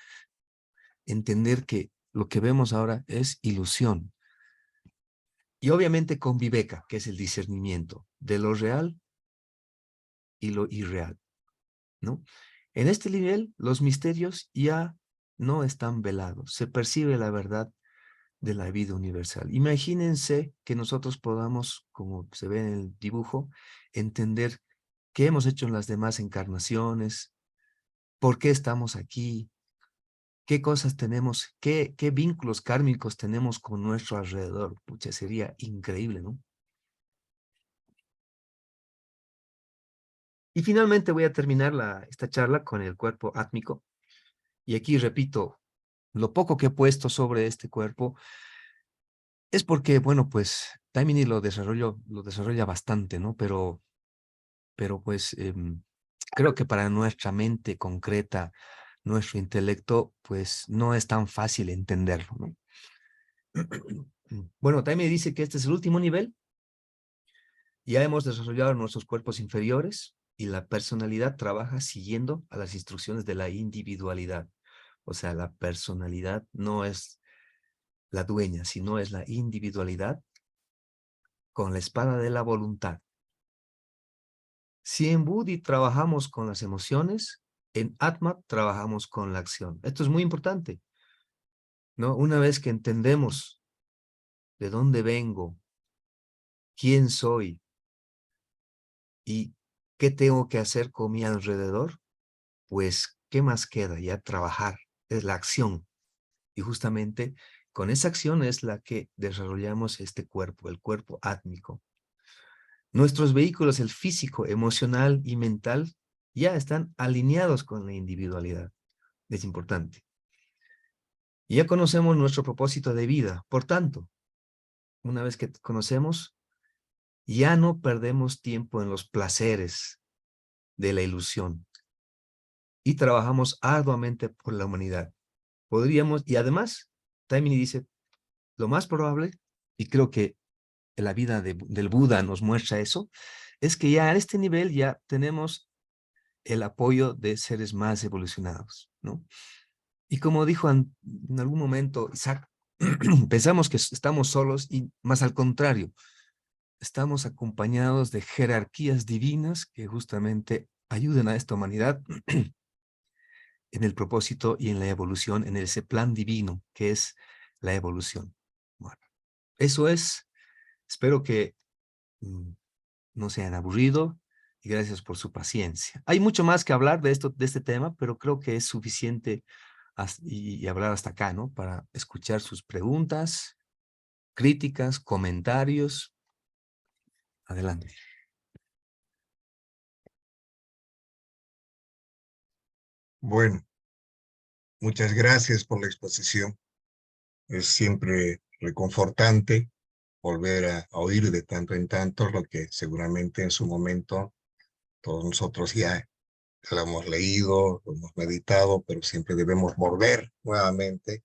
entender que lo que vemos ahora es ilusión. Y obviamente con Viveka, que es el discernimiento de lo real y lo irreal, ¿no? En este nivel, los misterios ya no están velados, se percibe la verdad de la vida universal. Imagínense que nosotros podamos, como se ve en el dibujo, entender qué hemos hecho en las demás encarnaciones, por qué estamos aquí, qué cosas tenemos, qué vínculos kármicos tenemos con nuestro alrededor. Pucha, sería increíble, ¿no? Y finalmente voy a terminar esta charla con el cuerpo átmico. Y aquí repito, lo poco que he puesto sobre este cuerpo es porque, bueno, pues Taimini lo desarrolla bastante, ¿no? Pero pues creo que para nuestra mente concreta, nuestro intelecto, pues no es tan fácil entenderlo, ¿no? Bueno, Taimini dice que este es el último nivel. Ya hemos desarrollado nuestros cuerpos inferiores y la personalidad trabaja siguiendo a las instrucciones de la individualidad. O sea, la personalidad no es la dueña, sino es la individualidad con la espada de la voluntad. Si en Buddhi trabajamos con las emociones, en Atma trabajamos con la acción. Esto es muy importante, ¿no? Una vez que entendemos de dónde vengo, quién soy y qué tengo que hacer con mi alrededor, pues, ¿qué más queda? Ya trabajar, es la acción. Y justamente con esa acción es la que desarrollamos este cuerpo, el cuerpo átmico. Nuestros vehículos, el físico, emocional y mental, ya están alineados con la individualidad. Es importante. Y ya conocemos nuestro propósito de vida. Por tanto, una vez que conocemos, ya no perdemos tiempo en los placeres de la ilusión y trabajamos arduamente por la humanidad. Podríamos, y además, Taimini dice, lo más probable, y creo que la vida del Buda nos muestra eso, es que ya a este nivel ya tenemos el apoyo de seres más evolucionados, ¿no? Y como dijo en algún momento Isaac, pensamos que estamos solos y más al contrario, estamos acompañados de jerarquías divinas que justamente ayudan a esta humanidad en el propósito y en la evolución, en ese plan divino que es la evolución. Bueno, eso es. Espero que no se hayan aburrido y gracias por su paciencia. Hay mucho más que hablar de este tema, pero creo que es suficiente y hablar hasta acá, ¿no? Para escuchar sus preguntas, críticas, comentarios. Adelante. Bueno, muchas gracias por la exposición. Es siempre reconfortante volver a oír de tanto en tanto lo que seguramente en su momento todos nosotros ya lo hemos leído, lo hemos meditado, pero siempre debemos volver nuevamente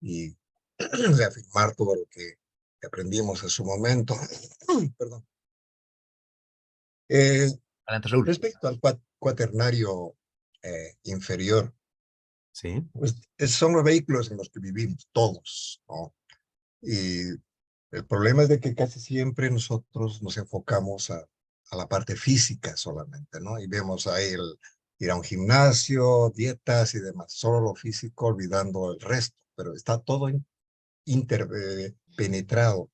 y reafirmar todo lo que aprendimos en su momento. Perdón. Adelante, Raúl. Respecto al cuaternario inferior, Sí. pues son los vehículos en los que vivimos todos, ¿no? Y el problema es de que casi siempre nosotros nos enfocamos a la parte física solamente, ¿no? Y vemos ahí ir a un gimnasio, dietas y demás, solo lo físico, olvidando el resto, pero está todo interpenetrado.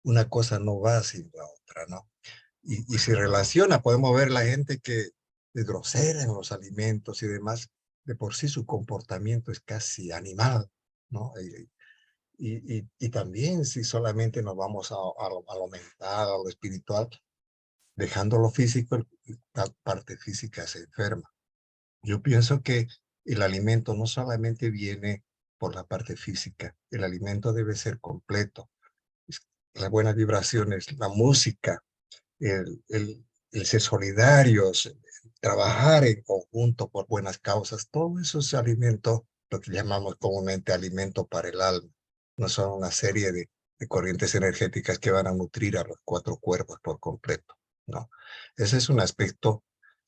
Una cosa no va sin la otra, ¿no? Y se relaciona, podemos ver la gente que es grosera en los alimentos y demás, de por sí su comportamiento es casi animal, ¿no? Y también si solamente nos vamos a lo mental, a lo espiritual, dejando lo físico, la parte física se enferma. Yo pienso que el alimento no solamente viene por la parte física, el alimento debe ser completo. Las buenas vibraciones, la música, el ser solidarios, trabajar en conjunto por buenas causas, todo eso es alimento, lo que llamamos comúnmente alimento para el alma. No son una serie de corrientes energéticas que van a nutrir a los cuatro cuerpos por completo, ¿no? Ese es un aspecto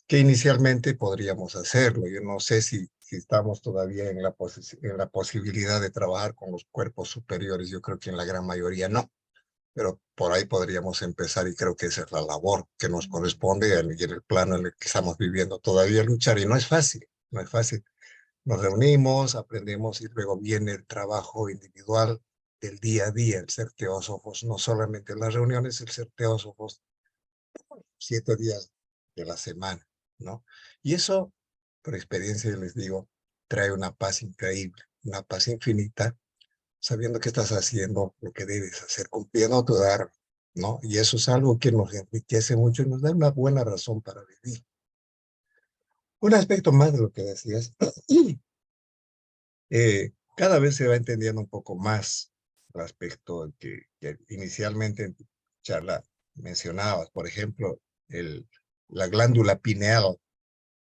que inicialmente podríamos hacerlo. Yo no sé si estamos todavía en la posibilidad de trabajar con los cuerpos superiores. Yo creo que en la gran mayoría no, pero por ahí podríamos empezar y creo que esa es la labor que nos corresponde y en el plano en el que estamos viviendo todavía luchar. Y no es fácil, no es fácil. Nos reunimos, aprendemos y luego viene el trabajo individual del día a día, el ser teósofos, no solamente en las reuniones, el ser teósofos 7 días de la semana, ¿no? Y eso, por experiencia les digo, trae una paz increíble, una paz infinita, sabiendo que estás haciendo lo que debes hacer, cumpliendo tu dharma, ¿no? Y eso es algo que nos enriquece mucho y nos da una buena razón para vivir. Un aspecto más de lo que decías, cada vez se va entendiendo un poco más el aspecto que inicialmente en tu charla mencionabas, por ejemplo, la glándula pineal,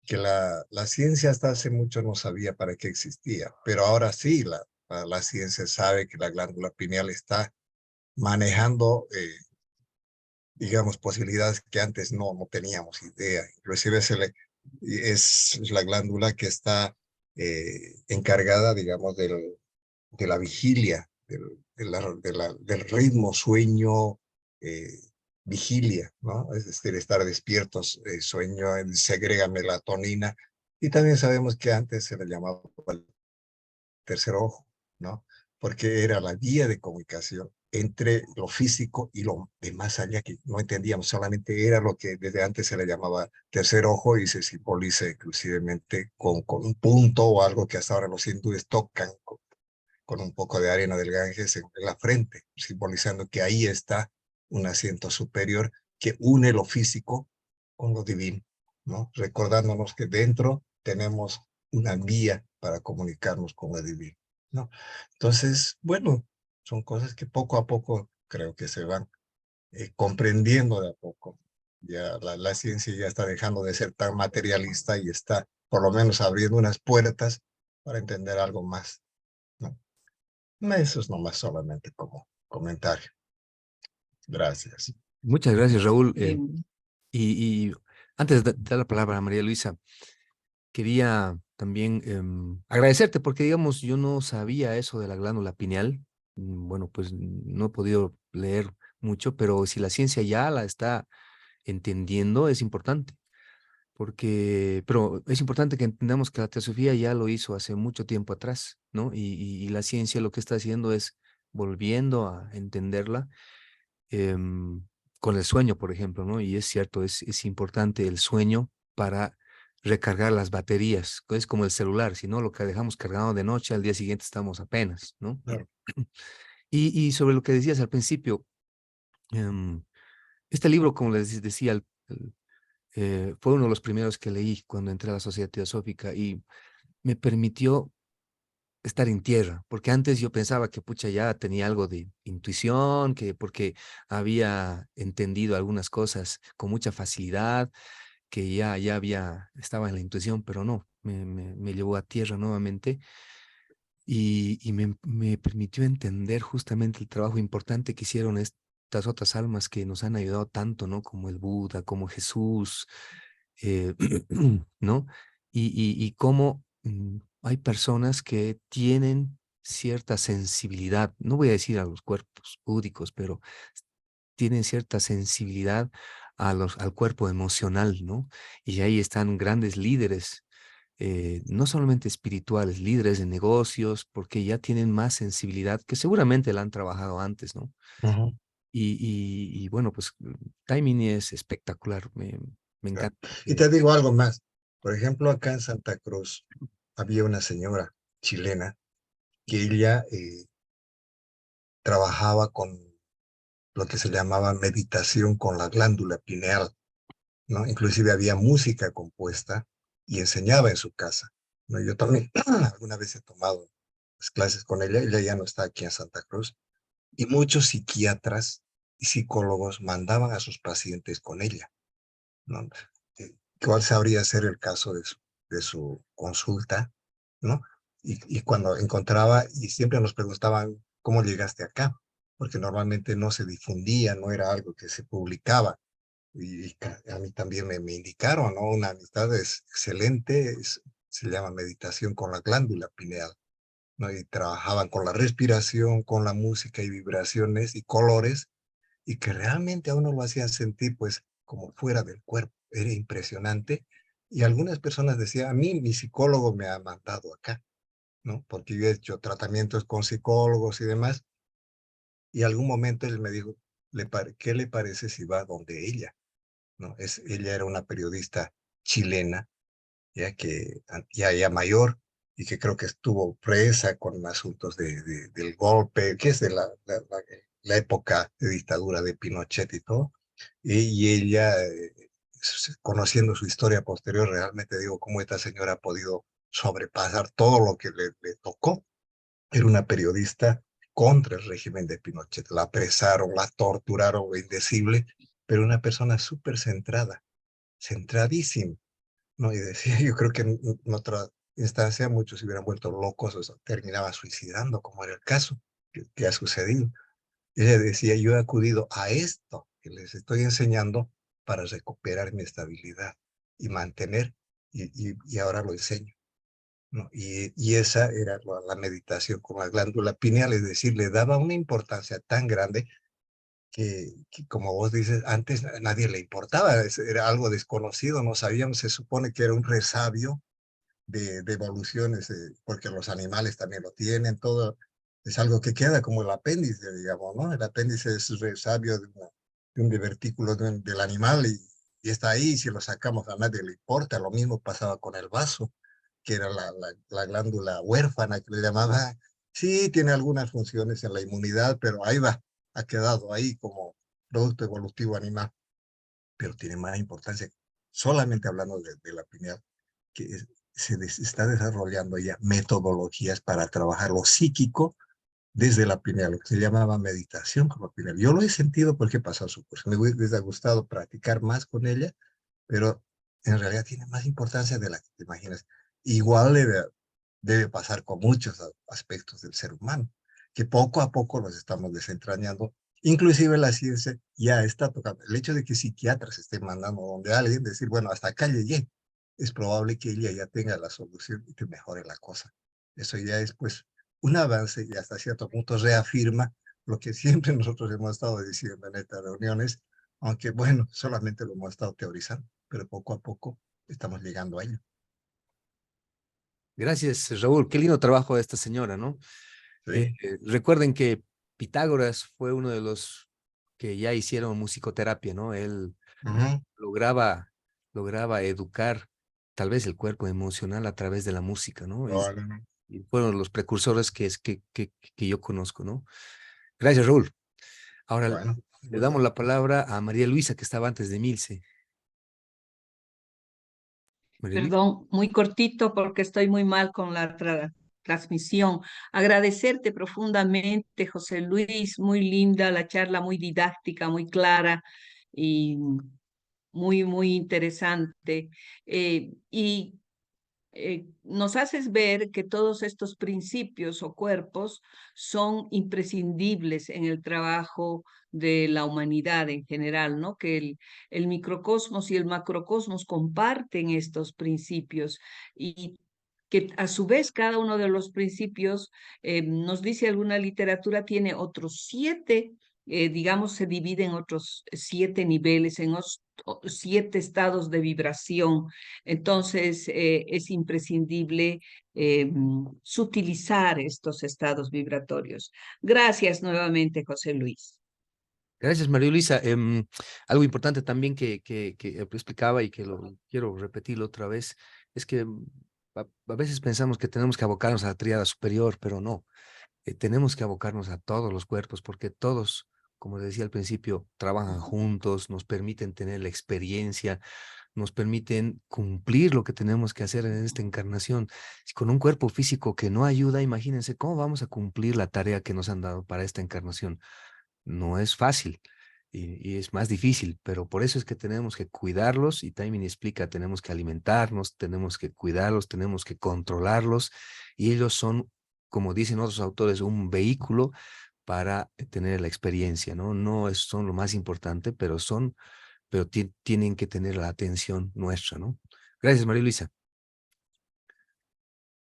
que la ciencia hasta hace mucho no sabía para qué existía, pero ahora sí, la ciencia sabe que la glándula pineal está manejando, digamos, posibilidades que antes no teníamos idea. Inclusive es la glándula que está encargada, digamos, de la vigilia, del ritmo, sueño, eh, vigilia, ¿no? Es decir, estar despiertos, sueño, segrega melatonina. Y también sabemos que antes se le llamaba el tercer ojo, ¿no? Porque era la vía de comunicación entre lo físico y lo de más allá, que no entendíamos, solamente era lo que desde antes se le llamaba tercer ojo y se simboliza exclusivamente con un punto o algo que hasta ahora los hindúes tocan con un poco de arena del Ganges en la frente, simbolizando que ahí está un asiento superior que une lo físico con lo divino, ¿no? Recordándonos que dentro tenemos una vía para comunicarnos con lo divino, ¿no? Entonces, bueno, son cosas que poco a poco creo que se van comprendiendo de a poco. Ya la ciencia ya está dejando de ser tan materialista y está por lo menos abriendo unas puertas para entender algo más, ¿no? Eso es nomás solamente como comentario. Gracias. Muchas gracias, Raúl. Em, Y antes de dar la palabra a María Luisa, quería también agradecerte porque, digamos, yo no sabía eso de la glándula pineal. Bueno, pues no he podido leer mucho, pero si la ciencia ya la está entendiendo, es importante. Pero es importante que entendamos que la teosofía ya lo hizo hace mucho tiempo atrás, ¿no? Y la ciencia lo que está haciendo es volviendo a entenderla em, con el sueño, por ejemplo, ¿no? Y es cierto, es importante el sueño para recargar las baterías. Es como el celular, si no lo que dejamos cargado de noche, al día siguiente estamos apenas, ¿no? Claro. Y sobre lo que decías al principio, em, este libro, como les decía, fue uno de los primeros que leí cuando entré a la Sociedad Teosófica y me permitió estar en tierra, porque antes yo pensaba que pucha ya tenía algo de intuición, que porque había entendido algunas cosas con mucha facilidad, que estaba en la intuición, pero no, me llevó a tierra nuevamente y me permitió entender justamente el trabajo importante que hicieron estas otras almas que nos han ayudado tanto, ¿no? Como el Buda, como Jesús, eh, ¿no? Y cómo hay personas que tienen cierta sensibilidad, no voy a decir a los cuerpos búdicos, pero tienen cierta sensibilidad al cuerpo emocional, ¿no? Y ahí están grandes líderes, no solamente espirituales, líderes de negocios, porque ya tienen más sensibilidad, que seguramente la han trabajado antes, ¿no? Ujú. Y bueno, pues timing es espectacular, me Claro. encanta. Y te digo algo más. Por ejemplo, acá en Santa Cruz había una señora chilena que ella trabajaba con lo que se llamaba meditación con la glándula pineal, ¿no? Inclusive había música compuesta y enseñaba en su casa, ¿no? Yo también alguna vez he tomado las clases con ella ya no está aquí en Santa Cruz, y muchos psiquiatras y psicólogos mandaban a sus pacientes con ella, ¿no? ¿Cuál sabría ser el caso de su consulta, ¿no? Y cuando encontraba, y siempre nos preguntaban, ¿cómo llegaste acá? Porque normalmente no se difundía, no era algo que se publicaba. Y a mí también me indicaron, ¿no? Una amistad es excelente, se llama meditación con la glándula pineal, ¿no? Y trabajaban con la respiración, con la música y vibraciones y colores, y que realmente a uno lo hacían sentir pues como fuera del cuerpo. Era impresionante. Y algunas personas decían, a mí mi psicólogo me ha mandado acá, ¿no? Porque yo he hecho tratamientos con psicólogos y demás. Y algún momento él me dijo, ¿qué le parece si va donde ella? ¿No? Ella era una periodista chilena, ya mayor, y que creo que estuvo presa con asuntos del golpe, que es de la época de dictadura de Pinochet y todo. Y ella conociendo su historia posterior, realmente digo cómo esta señora ha podido sobrepasar todo lo que le tocó. Era una periodista contra el régimen de Pinochet. La apresaron, la torturaron, lo indecible, pero una persona súper centrada, centradísima, ¿no? Y decía, yo creo que en otra instancia muchos se hubieran vuelto locos o terminaban suicidando, como era el caso que ha sucedido. Ella decía, yo he acudido a esto que les estoy enseñando para recuperar mi estabilidad y mantener, y ahora lo enseño, ¿no? Y esa era la meditación con la glándula pineal, es decir, le daba una importancia tan grande que como vos dices, antes a nadie le importaba, era algo desconocido, no sabíamos, se supone que era un resabio de evoluciones, porque los animales también lo tienen, todo es algo que queda como el apéndice, digamos, ¿no? El apéndice es el resabio de un divertículo del animal y está ahí, si lo sacamos a nadie le importa, lo mismo pasaba con el vaso, que era la glándula huérfana que le llamaba, sí, tiene algunas funciones en la inmunidad, pero ahí va, ha quedado ahí como producto evolutivo animal, pero tiene más importancia, solamente hablando de la pineal, que está desarrollando ya metodologías para trabajar lo psíquico desde la pineal, lo que se llamaba meditación con la pineal. Yo lo he sentido porque he pasado su curso. Me hubiese gustado practicar más con ella, pero en realidad tiene más importancia de la que te imaginas. Igual debe pasar con muchos aspectos del ser humano, que poco a poco los estamos desentrañando. Inclusive la ciencia ya está tocando. El hecho de que psiquiatras estén mandando donde alguien, decir, bueno, hasta acá llegué, es probable que ella ya tenga la solución y que mejore la cosa. Eso ya es pues un avance y hasta cierto punto reafirma lo que siempre nosotros hemos estado diciendo en estas reuniones, aunque bueno, solamente lo hemos estado teorizando, pero poco a poco estamos llegando a ello. Gracias, Raúl. Qué lindo trabajo de esta señora, ¿no? Sí. Recuerden que Pitágoras fue uno de los que ya hicieron musicoterapia, ¿no? Él Ujú. lograba educar tal vez el cuerpo emocional a través de la música, ¿no? Probablemente. Y fueron los precursores que yo conozco, ¿no? Gracias, Raúl. Ahora Bueno, le damos la palabra a María Luisa, que estaba antes de Milce. María Luisa. Perdón, muy cortito porque estoy muy mal con la transmisión. Agradecerte profundamente, José Luis, muy linda la charla, muy didáctica, muy clara y muy interesante. Nos haces ver que todos estos principios o cuerpos son imprescindibles en el trabajo de la humanidad en general, ¿no? Que el microcosmos y el macrocosmos comparten estos principios y que a su vez cada uno de los principios, nos dice alguna literatura, tiene otros 7, digamos, se divide en otros 7 niveles, en 7 estados de vibración. Entonces, es imprescindible sutilizar estos estados vibratorios. Gracias nuevamente, José Luis. Gracias, María Luisa. Algo importante también que explicaba y que lo quiero repetirlo otra vez, es que a veces pensamos que tenemos que abocarnos a la tríada superior, pero no. Tenemos que abocarnos a todos los cuerpos porque todos, como decía al principio, trabajan juntos, nos permiten tener la experiencia, nos permiten cumplir lo que tenemos que hacer en esta encarnación. Si con un cuerpo físico que no ayuda, imagínense cómo vamos a cumplir la tarea que nos han dado para esta encarnación. No es fácil y es más difícil, pero por eso es que tenemos que cuidarlos y también explica, tenemos que alimentarnos, tenemos que cuidarlos, tenemos que controlarlos y ellos son, como dicen otros autores, un vehículo para tener la experiencia, ¿no? No son lo más importante, pero tienen que tener la atención nuestra, ¿no? Gracias, María Luisa.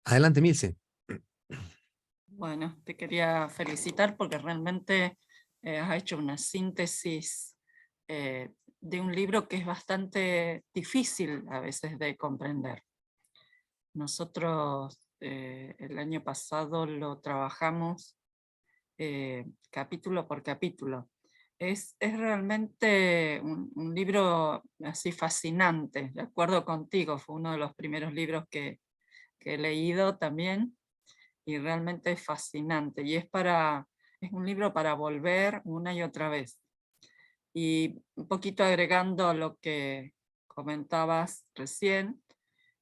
Adelante, Milce. Bueno, te quería felicitar porque realmente has hecho una síntesis de un libro que es bastante difícil a veces de comprender. Nosotros el año pasado lo trabajamos capítulo por capítulo. Es realmente un libro así fascinante, de acuerdo contigo, fue uno de los primeros libros que he leído también y realmente es fascinante y es un libro para volver una y otra vez. Y un poquito agregando a lo que comentabas recién,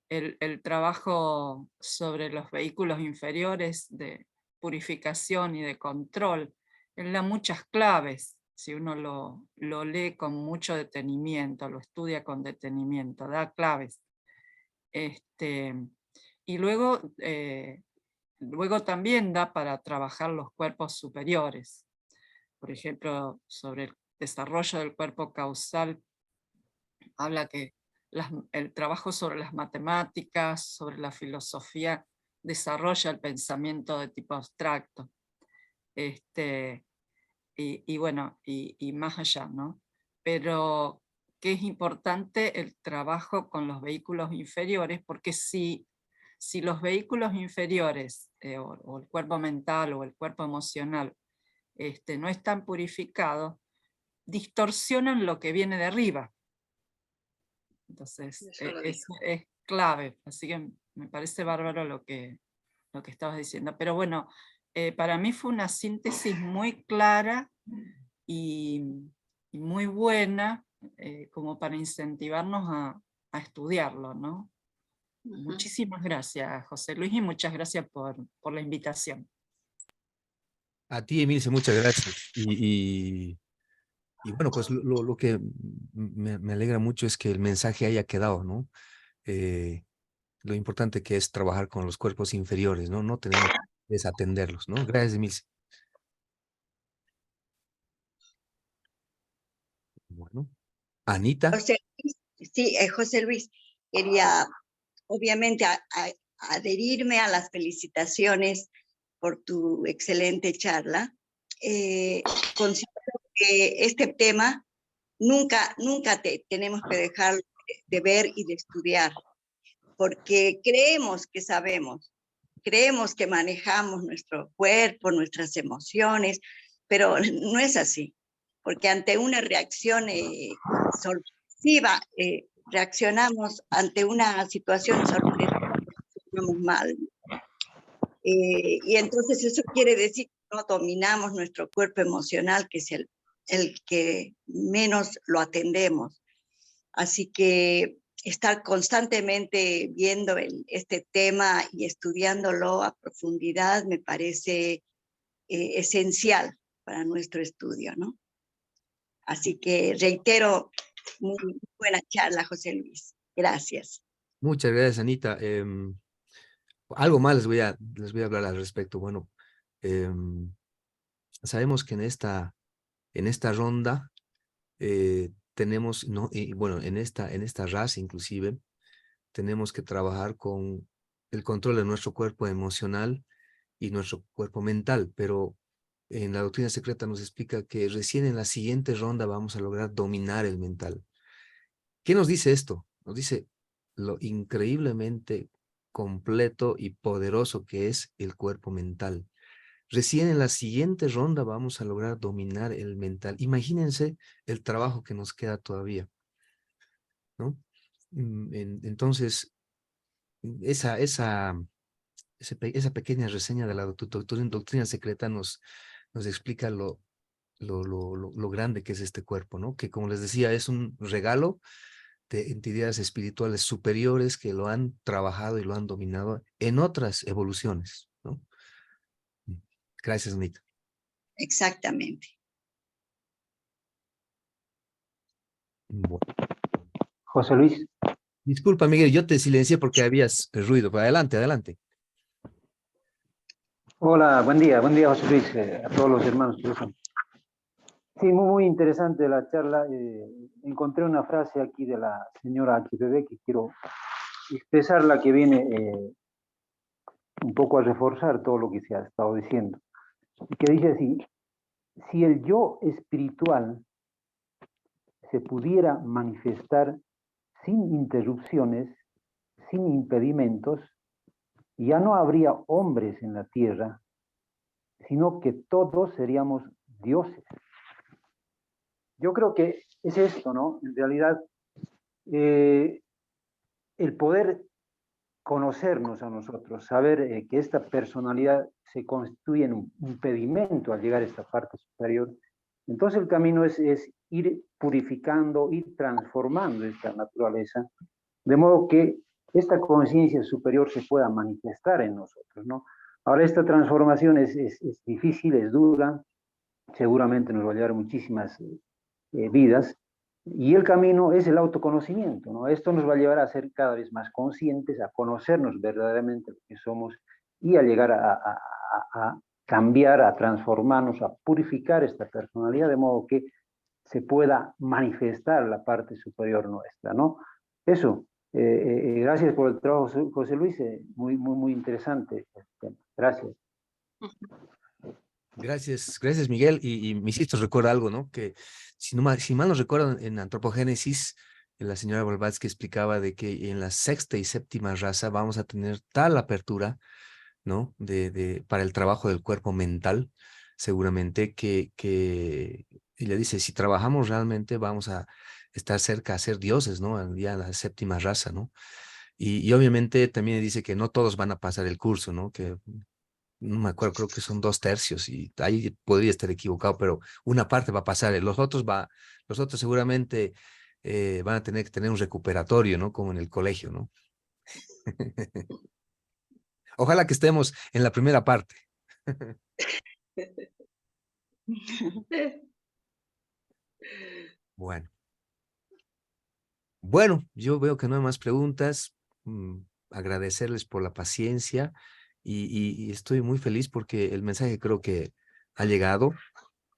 el trabajo sobre los vehículos inferiores de purificación y de control, él da muchas claves, si uno lo lee con mucho detenimiento, lo estudia con detenimiento, da claves. Y luego también da para trabajar los cuerpos superiores. Por ejemplo, sobre el desarrollo del cuerpo causal, habla que el trabajo sobre las matemáticas, sobre la filosofía, desarrolla el pensamiento de tipo abstracto. Y bueno, y más allá, ¿no? Pero que es importante el trabajo con los vehículos inferiores, porque si los vehículos inferiores, o el cuerpo mental o el cuerpo emocional, no están purificados, distorsionan lo que viene de arriba. Entonces, eso es clave, así que me parece bárbaro lo que estabas diciendo. Pero bueno, para mí fue una síntesis muy clara y muy buena, como para incentivarnos a estudiarlo, ¿no? Muchísimas gracias, José Luis, y muchas gracias por la invitación. A ti, Emilce, muchas gracias. Y bueno, pues lo que me alegra mucho es que el mensaje haya quedado, ¿no? Lo importante que es trabajar con los cuerpos inferiores, ¿no? No tenemos que desatenderlos, ¿no? Gracias, Emilce. Bueno, Anita. Sí, José Luis, quería obviamente adherirme a las felicitaciones por tu excelente charla. Considero que este tema nunca tenemos que dejar de ver y de estudiar, porque creemos que sabemos, creemos que manejamos nuestro cuerpo, nuestras emociones, pero no es así, porque ante una reacción sorpresiva, reaccionamos ante una situación sorpresiva, reaccionamos mal. Y entonces eso quiere decir que no dominamos nuestro cuerpo emocional, que es el que menos lo atendemos. Así que estar constantemente viendo este tema y estudiándolo a profundidad me parece esencial para nuestro estudio, ¿no? Así que reitero, muy buena charla, José Luis. Gracias. Muchas gracias, Anita. Algo más les voy a hablar al respecto. Bueno, sabemos que en esta ronda tenemos, no, y bueno, en esta raza inclusive, tenemos que trabajar con el control de nuestro cuerpo emocional y nuestro cuerpo mental, pero en la doctrina secreta nos explica que recién en la siguiente ronda vamos a lograr dominar el mental. ¿Qué nos dice esto? Nos dice lo increíblemente completo y poderoso que es el cuerpo mental. Recién en la siguiente ronda vamos a lograr dominar el mental. Imagínense el trabajo que nos queda todavía, ¿no? Entonces, esa pequeña reseña de la doctrina secreta nos explica lo grande que es este cuerpo, ¿no? Que como les decía, es un regalo de entidades espirituales superiores que lo han trabajado y lo han dominado en otras evoluciones, ¿no? Gracias, Anita. Exactamente. Bueno. José Luis. Disculpa, Miguel, yo te silencié porque habías ruido. Pero adelante, adelante. Hola, buen día José Luis, a todos los hermanos. Sí, muy interesante la charla. Encontré una frase aquí de la señora HPB que quiero expresarla, que viene un poco a reforzar todo lo que se ha estado diciendo. Que dice así: si el yo espiritual se pudiera manifestar sin interrupciones, sin impedimentos, ya no habría hombres en la tierra, sino que todos seríamos dioses. Yo creo que es esto, ¿no? En realidad, el poder conocernos a nosotros, saber que esta personalidad se constituye en un impedimento al llegar a esta parte superior, Entonces el camino es ir purificando, ir transformando esta naturaleza, de modo que esta conciencia superior se pueda manifestar en nosotros, ¿no? Ahora, esta transformación es difícil, es dura, seguramente nos va a llevar muchísimas vidas, y el camino es el autoconocimiento, ¿no? Esto nos va a llevar a ser cada vez más conscientes, a conocernos verdaderamente lo que somos y a llegar a cambiar, a transformarnos, a purificar esta personalidad, de modo que se pueda manifestar la parte superior nuestra, ¿no? Eso, gracias por el trabajo, José Luis, muy interesante el tema. Gracias. Gracias Miguel. Y me hiciste recuerda algo, ¿no? Que si mal no recuerdo, en Antropogénesis, la señora Blavatsky explicaba de que en la sexta y séptima raza vamos a tener tal apertura, ¿no? Para el trabajo del cuerpo mental, seguramente que ella dice, si trabajamos realmente vamos a estar cerca a ser dioses, ¿no? Ya la séptima raza, ¿no? Y obviamente también dice que no todos van a pasar el curso, ¿no? Que no me acuerdo, creo que son 2/3 y ahí podría estar equivocado, pero una parte va a pasar, los otros seguramente van a tener que tener un recuperatorio, ¿no? Como en el colegio, ¿no? Ojalá que estemos en la primera parte. Bueno. Bueno, yo veo que no hay más preguntas. Agradecerles por la paciencia y estoy muy feliz porque el mensaje creo que ha llegado.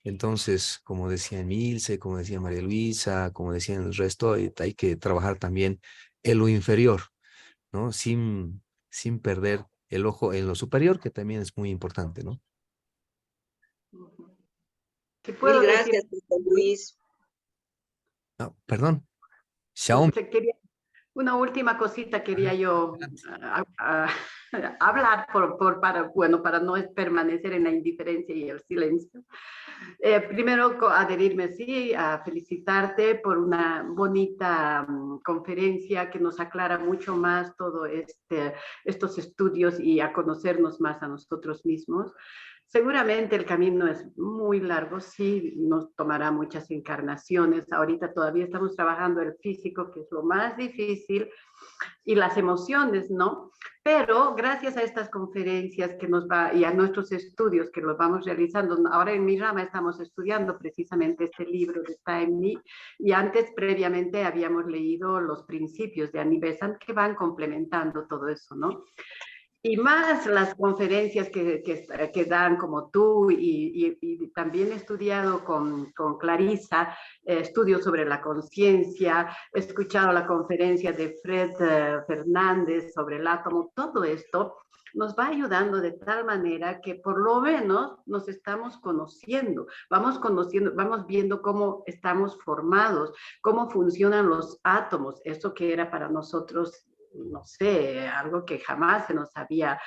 Entonces, como decía Emilce, como decía María Luisa, como decían el resto, hay que trabajar también en lo inferior, ¿no? Sin perder el ojo en lo superior, que también es muy importante, ¿no? ¿Qué puedo Mil decir? gracias, José Luis. No, perdón. Xiaomi. Una última cosita quería yo Adelante. hablar para no permanecer en la indiferencia y el silencio. Primero, adherirme, sí, a felicitarte por una bonita conferencia que nos aclara mucho más todo estos estudios y a conocernos más a nosotros mismos. Seguramente el camino es muy largo, sí, nos tomará muchas encarnaciones. Ahorita todavía estamos trabajando el físico, que es lo más difícil, y las emociones, ¿no? Pero gracias a estas conferencias y a nuestros estudios que los vamos realizando, ahora en mi rama estamos estudiando precisamente este libro de Taimni, y antes previamente habíamos leído los principios de Annie Besant que van complementando todo eso, ¿no? Y más las conferencias que dan como tú y también he estudiado con Clarisa, estudios sobre la conciencia, he escuchado la conferencia de Fred Fernández sobre el átomo, todo esto nos va ayudando de tal manera que por lo menos nos estamos conociendo, vamos viendo cómo estamos formados, cómo funcionan los átomos, eso que era para nosotros, no sé, algo que jamás se nos había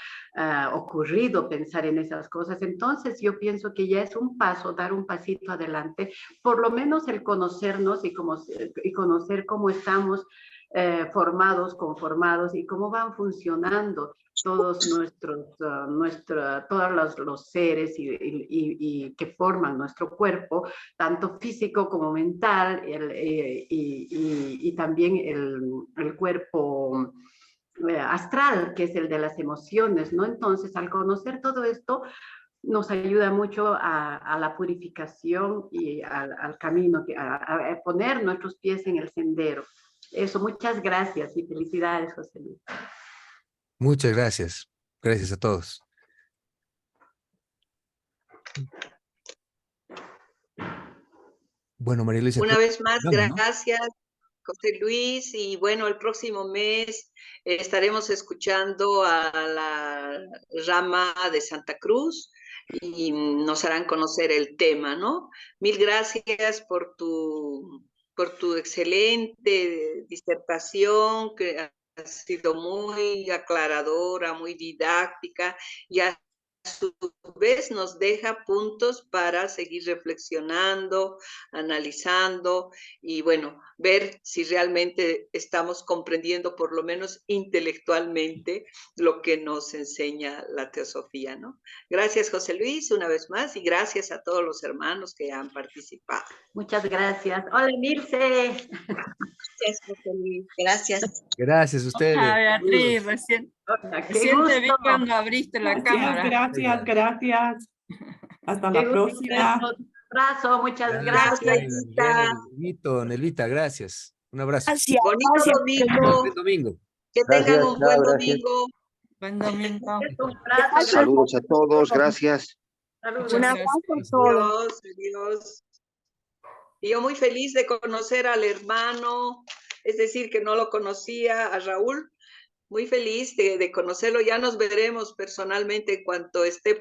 ocurrido pensar en esas cosas. Entonces yo pienso que ya es un paso, dar un pasito adelante, por lo menos el conocernos y conocer cómo estamos formados, conformados y cómo van funcionando todos todos los seres y que forman nuestro cuerpo, tanto físico como mental, y también el cuerpo astral, que es el de las emociones, ¿no? Entonces, al conocer todo esto, nos ayuda mucho a la purificación y al camino, a poner nuestros pies en el sendero. Eso, muchas gracias y felicidades, José Luis. Muchas gracias. Gracias a todos. Bueno, María Luisa. Una vez más, ¿no? gracias, José Luis. Y bueno, el próximo mes estaremos escuchando a la rama de Santa Cruz y nos harán conocer el tema, ¿no? Mil gracias por tu excelente disertación, que ha sido muy aclaradora, muy didáctica, y ha su vez nos deja puntos para seguir reflexionando, analizando y bueno, ver si realmente estamos comprendiendo por lo menos intelectualmente lo que nos enseña la teosofía, ¿no? Gracias, José Luis, una vez más, y gracias a todos los hermanos que han participado. Muchas gracias. Hola, Mirce. Gracias, José Luis. Gracias. Gracias a ustedes. Beatriz, Saludos. Hola, qué recién te vi gusto. cuando abriste la cámara. Gracias. Hasta Qué la gusto próxima. vernos. Un abrazo, muchas Gracias, gracias. Lita. Nelvita, gracias. Un abrazo. Gracias. Bonito Gracias. domingo. Buen domingo. Que tengan Gracias, un buen chao, gracias. domingo. Buen domingo. Un abrazo. Saludos a todos, gracias. Saludos. Un Gracias. abrazo a todos. Adiós, adiós. Y yo muy feliz de conocer al hermano, es decir, que no lo conocía, a Raúl. Muy feliz de conocerlo. Ya nos veremos personalmente en cuanto esté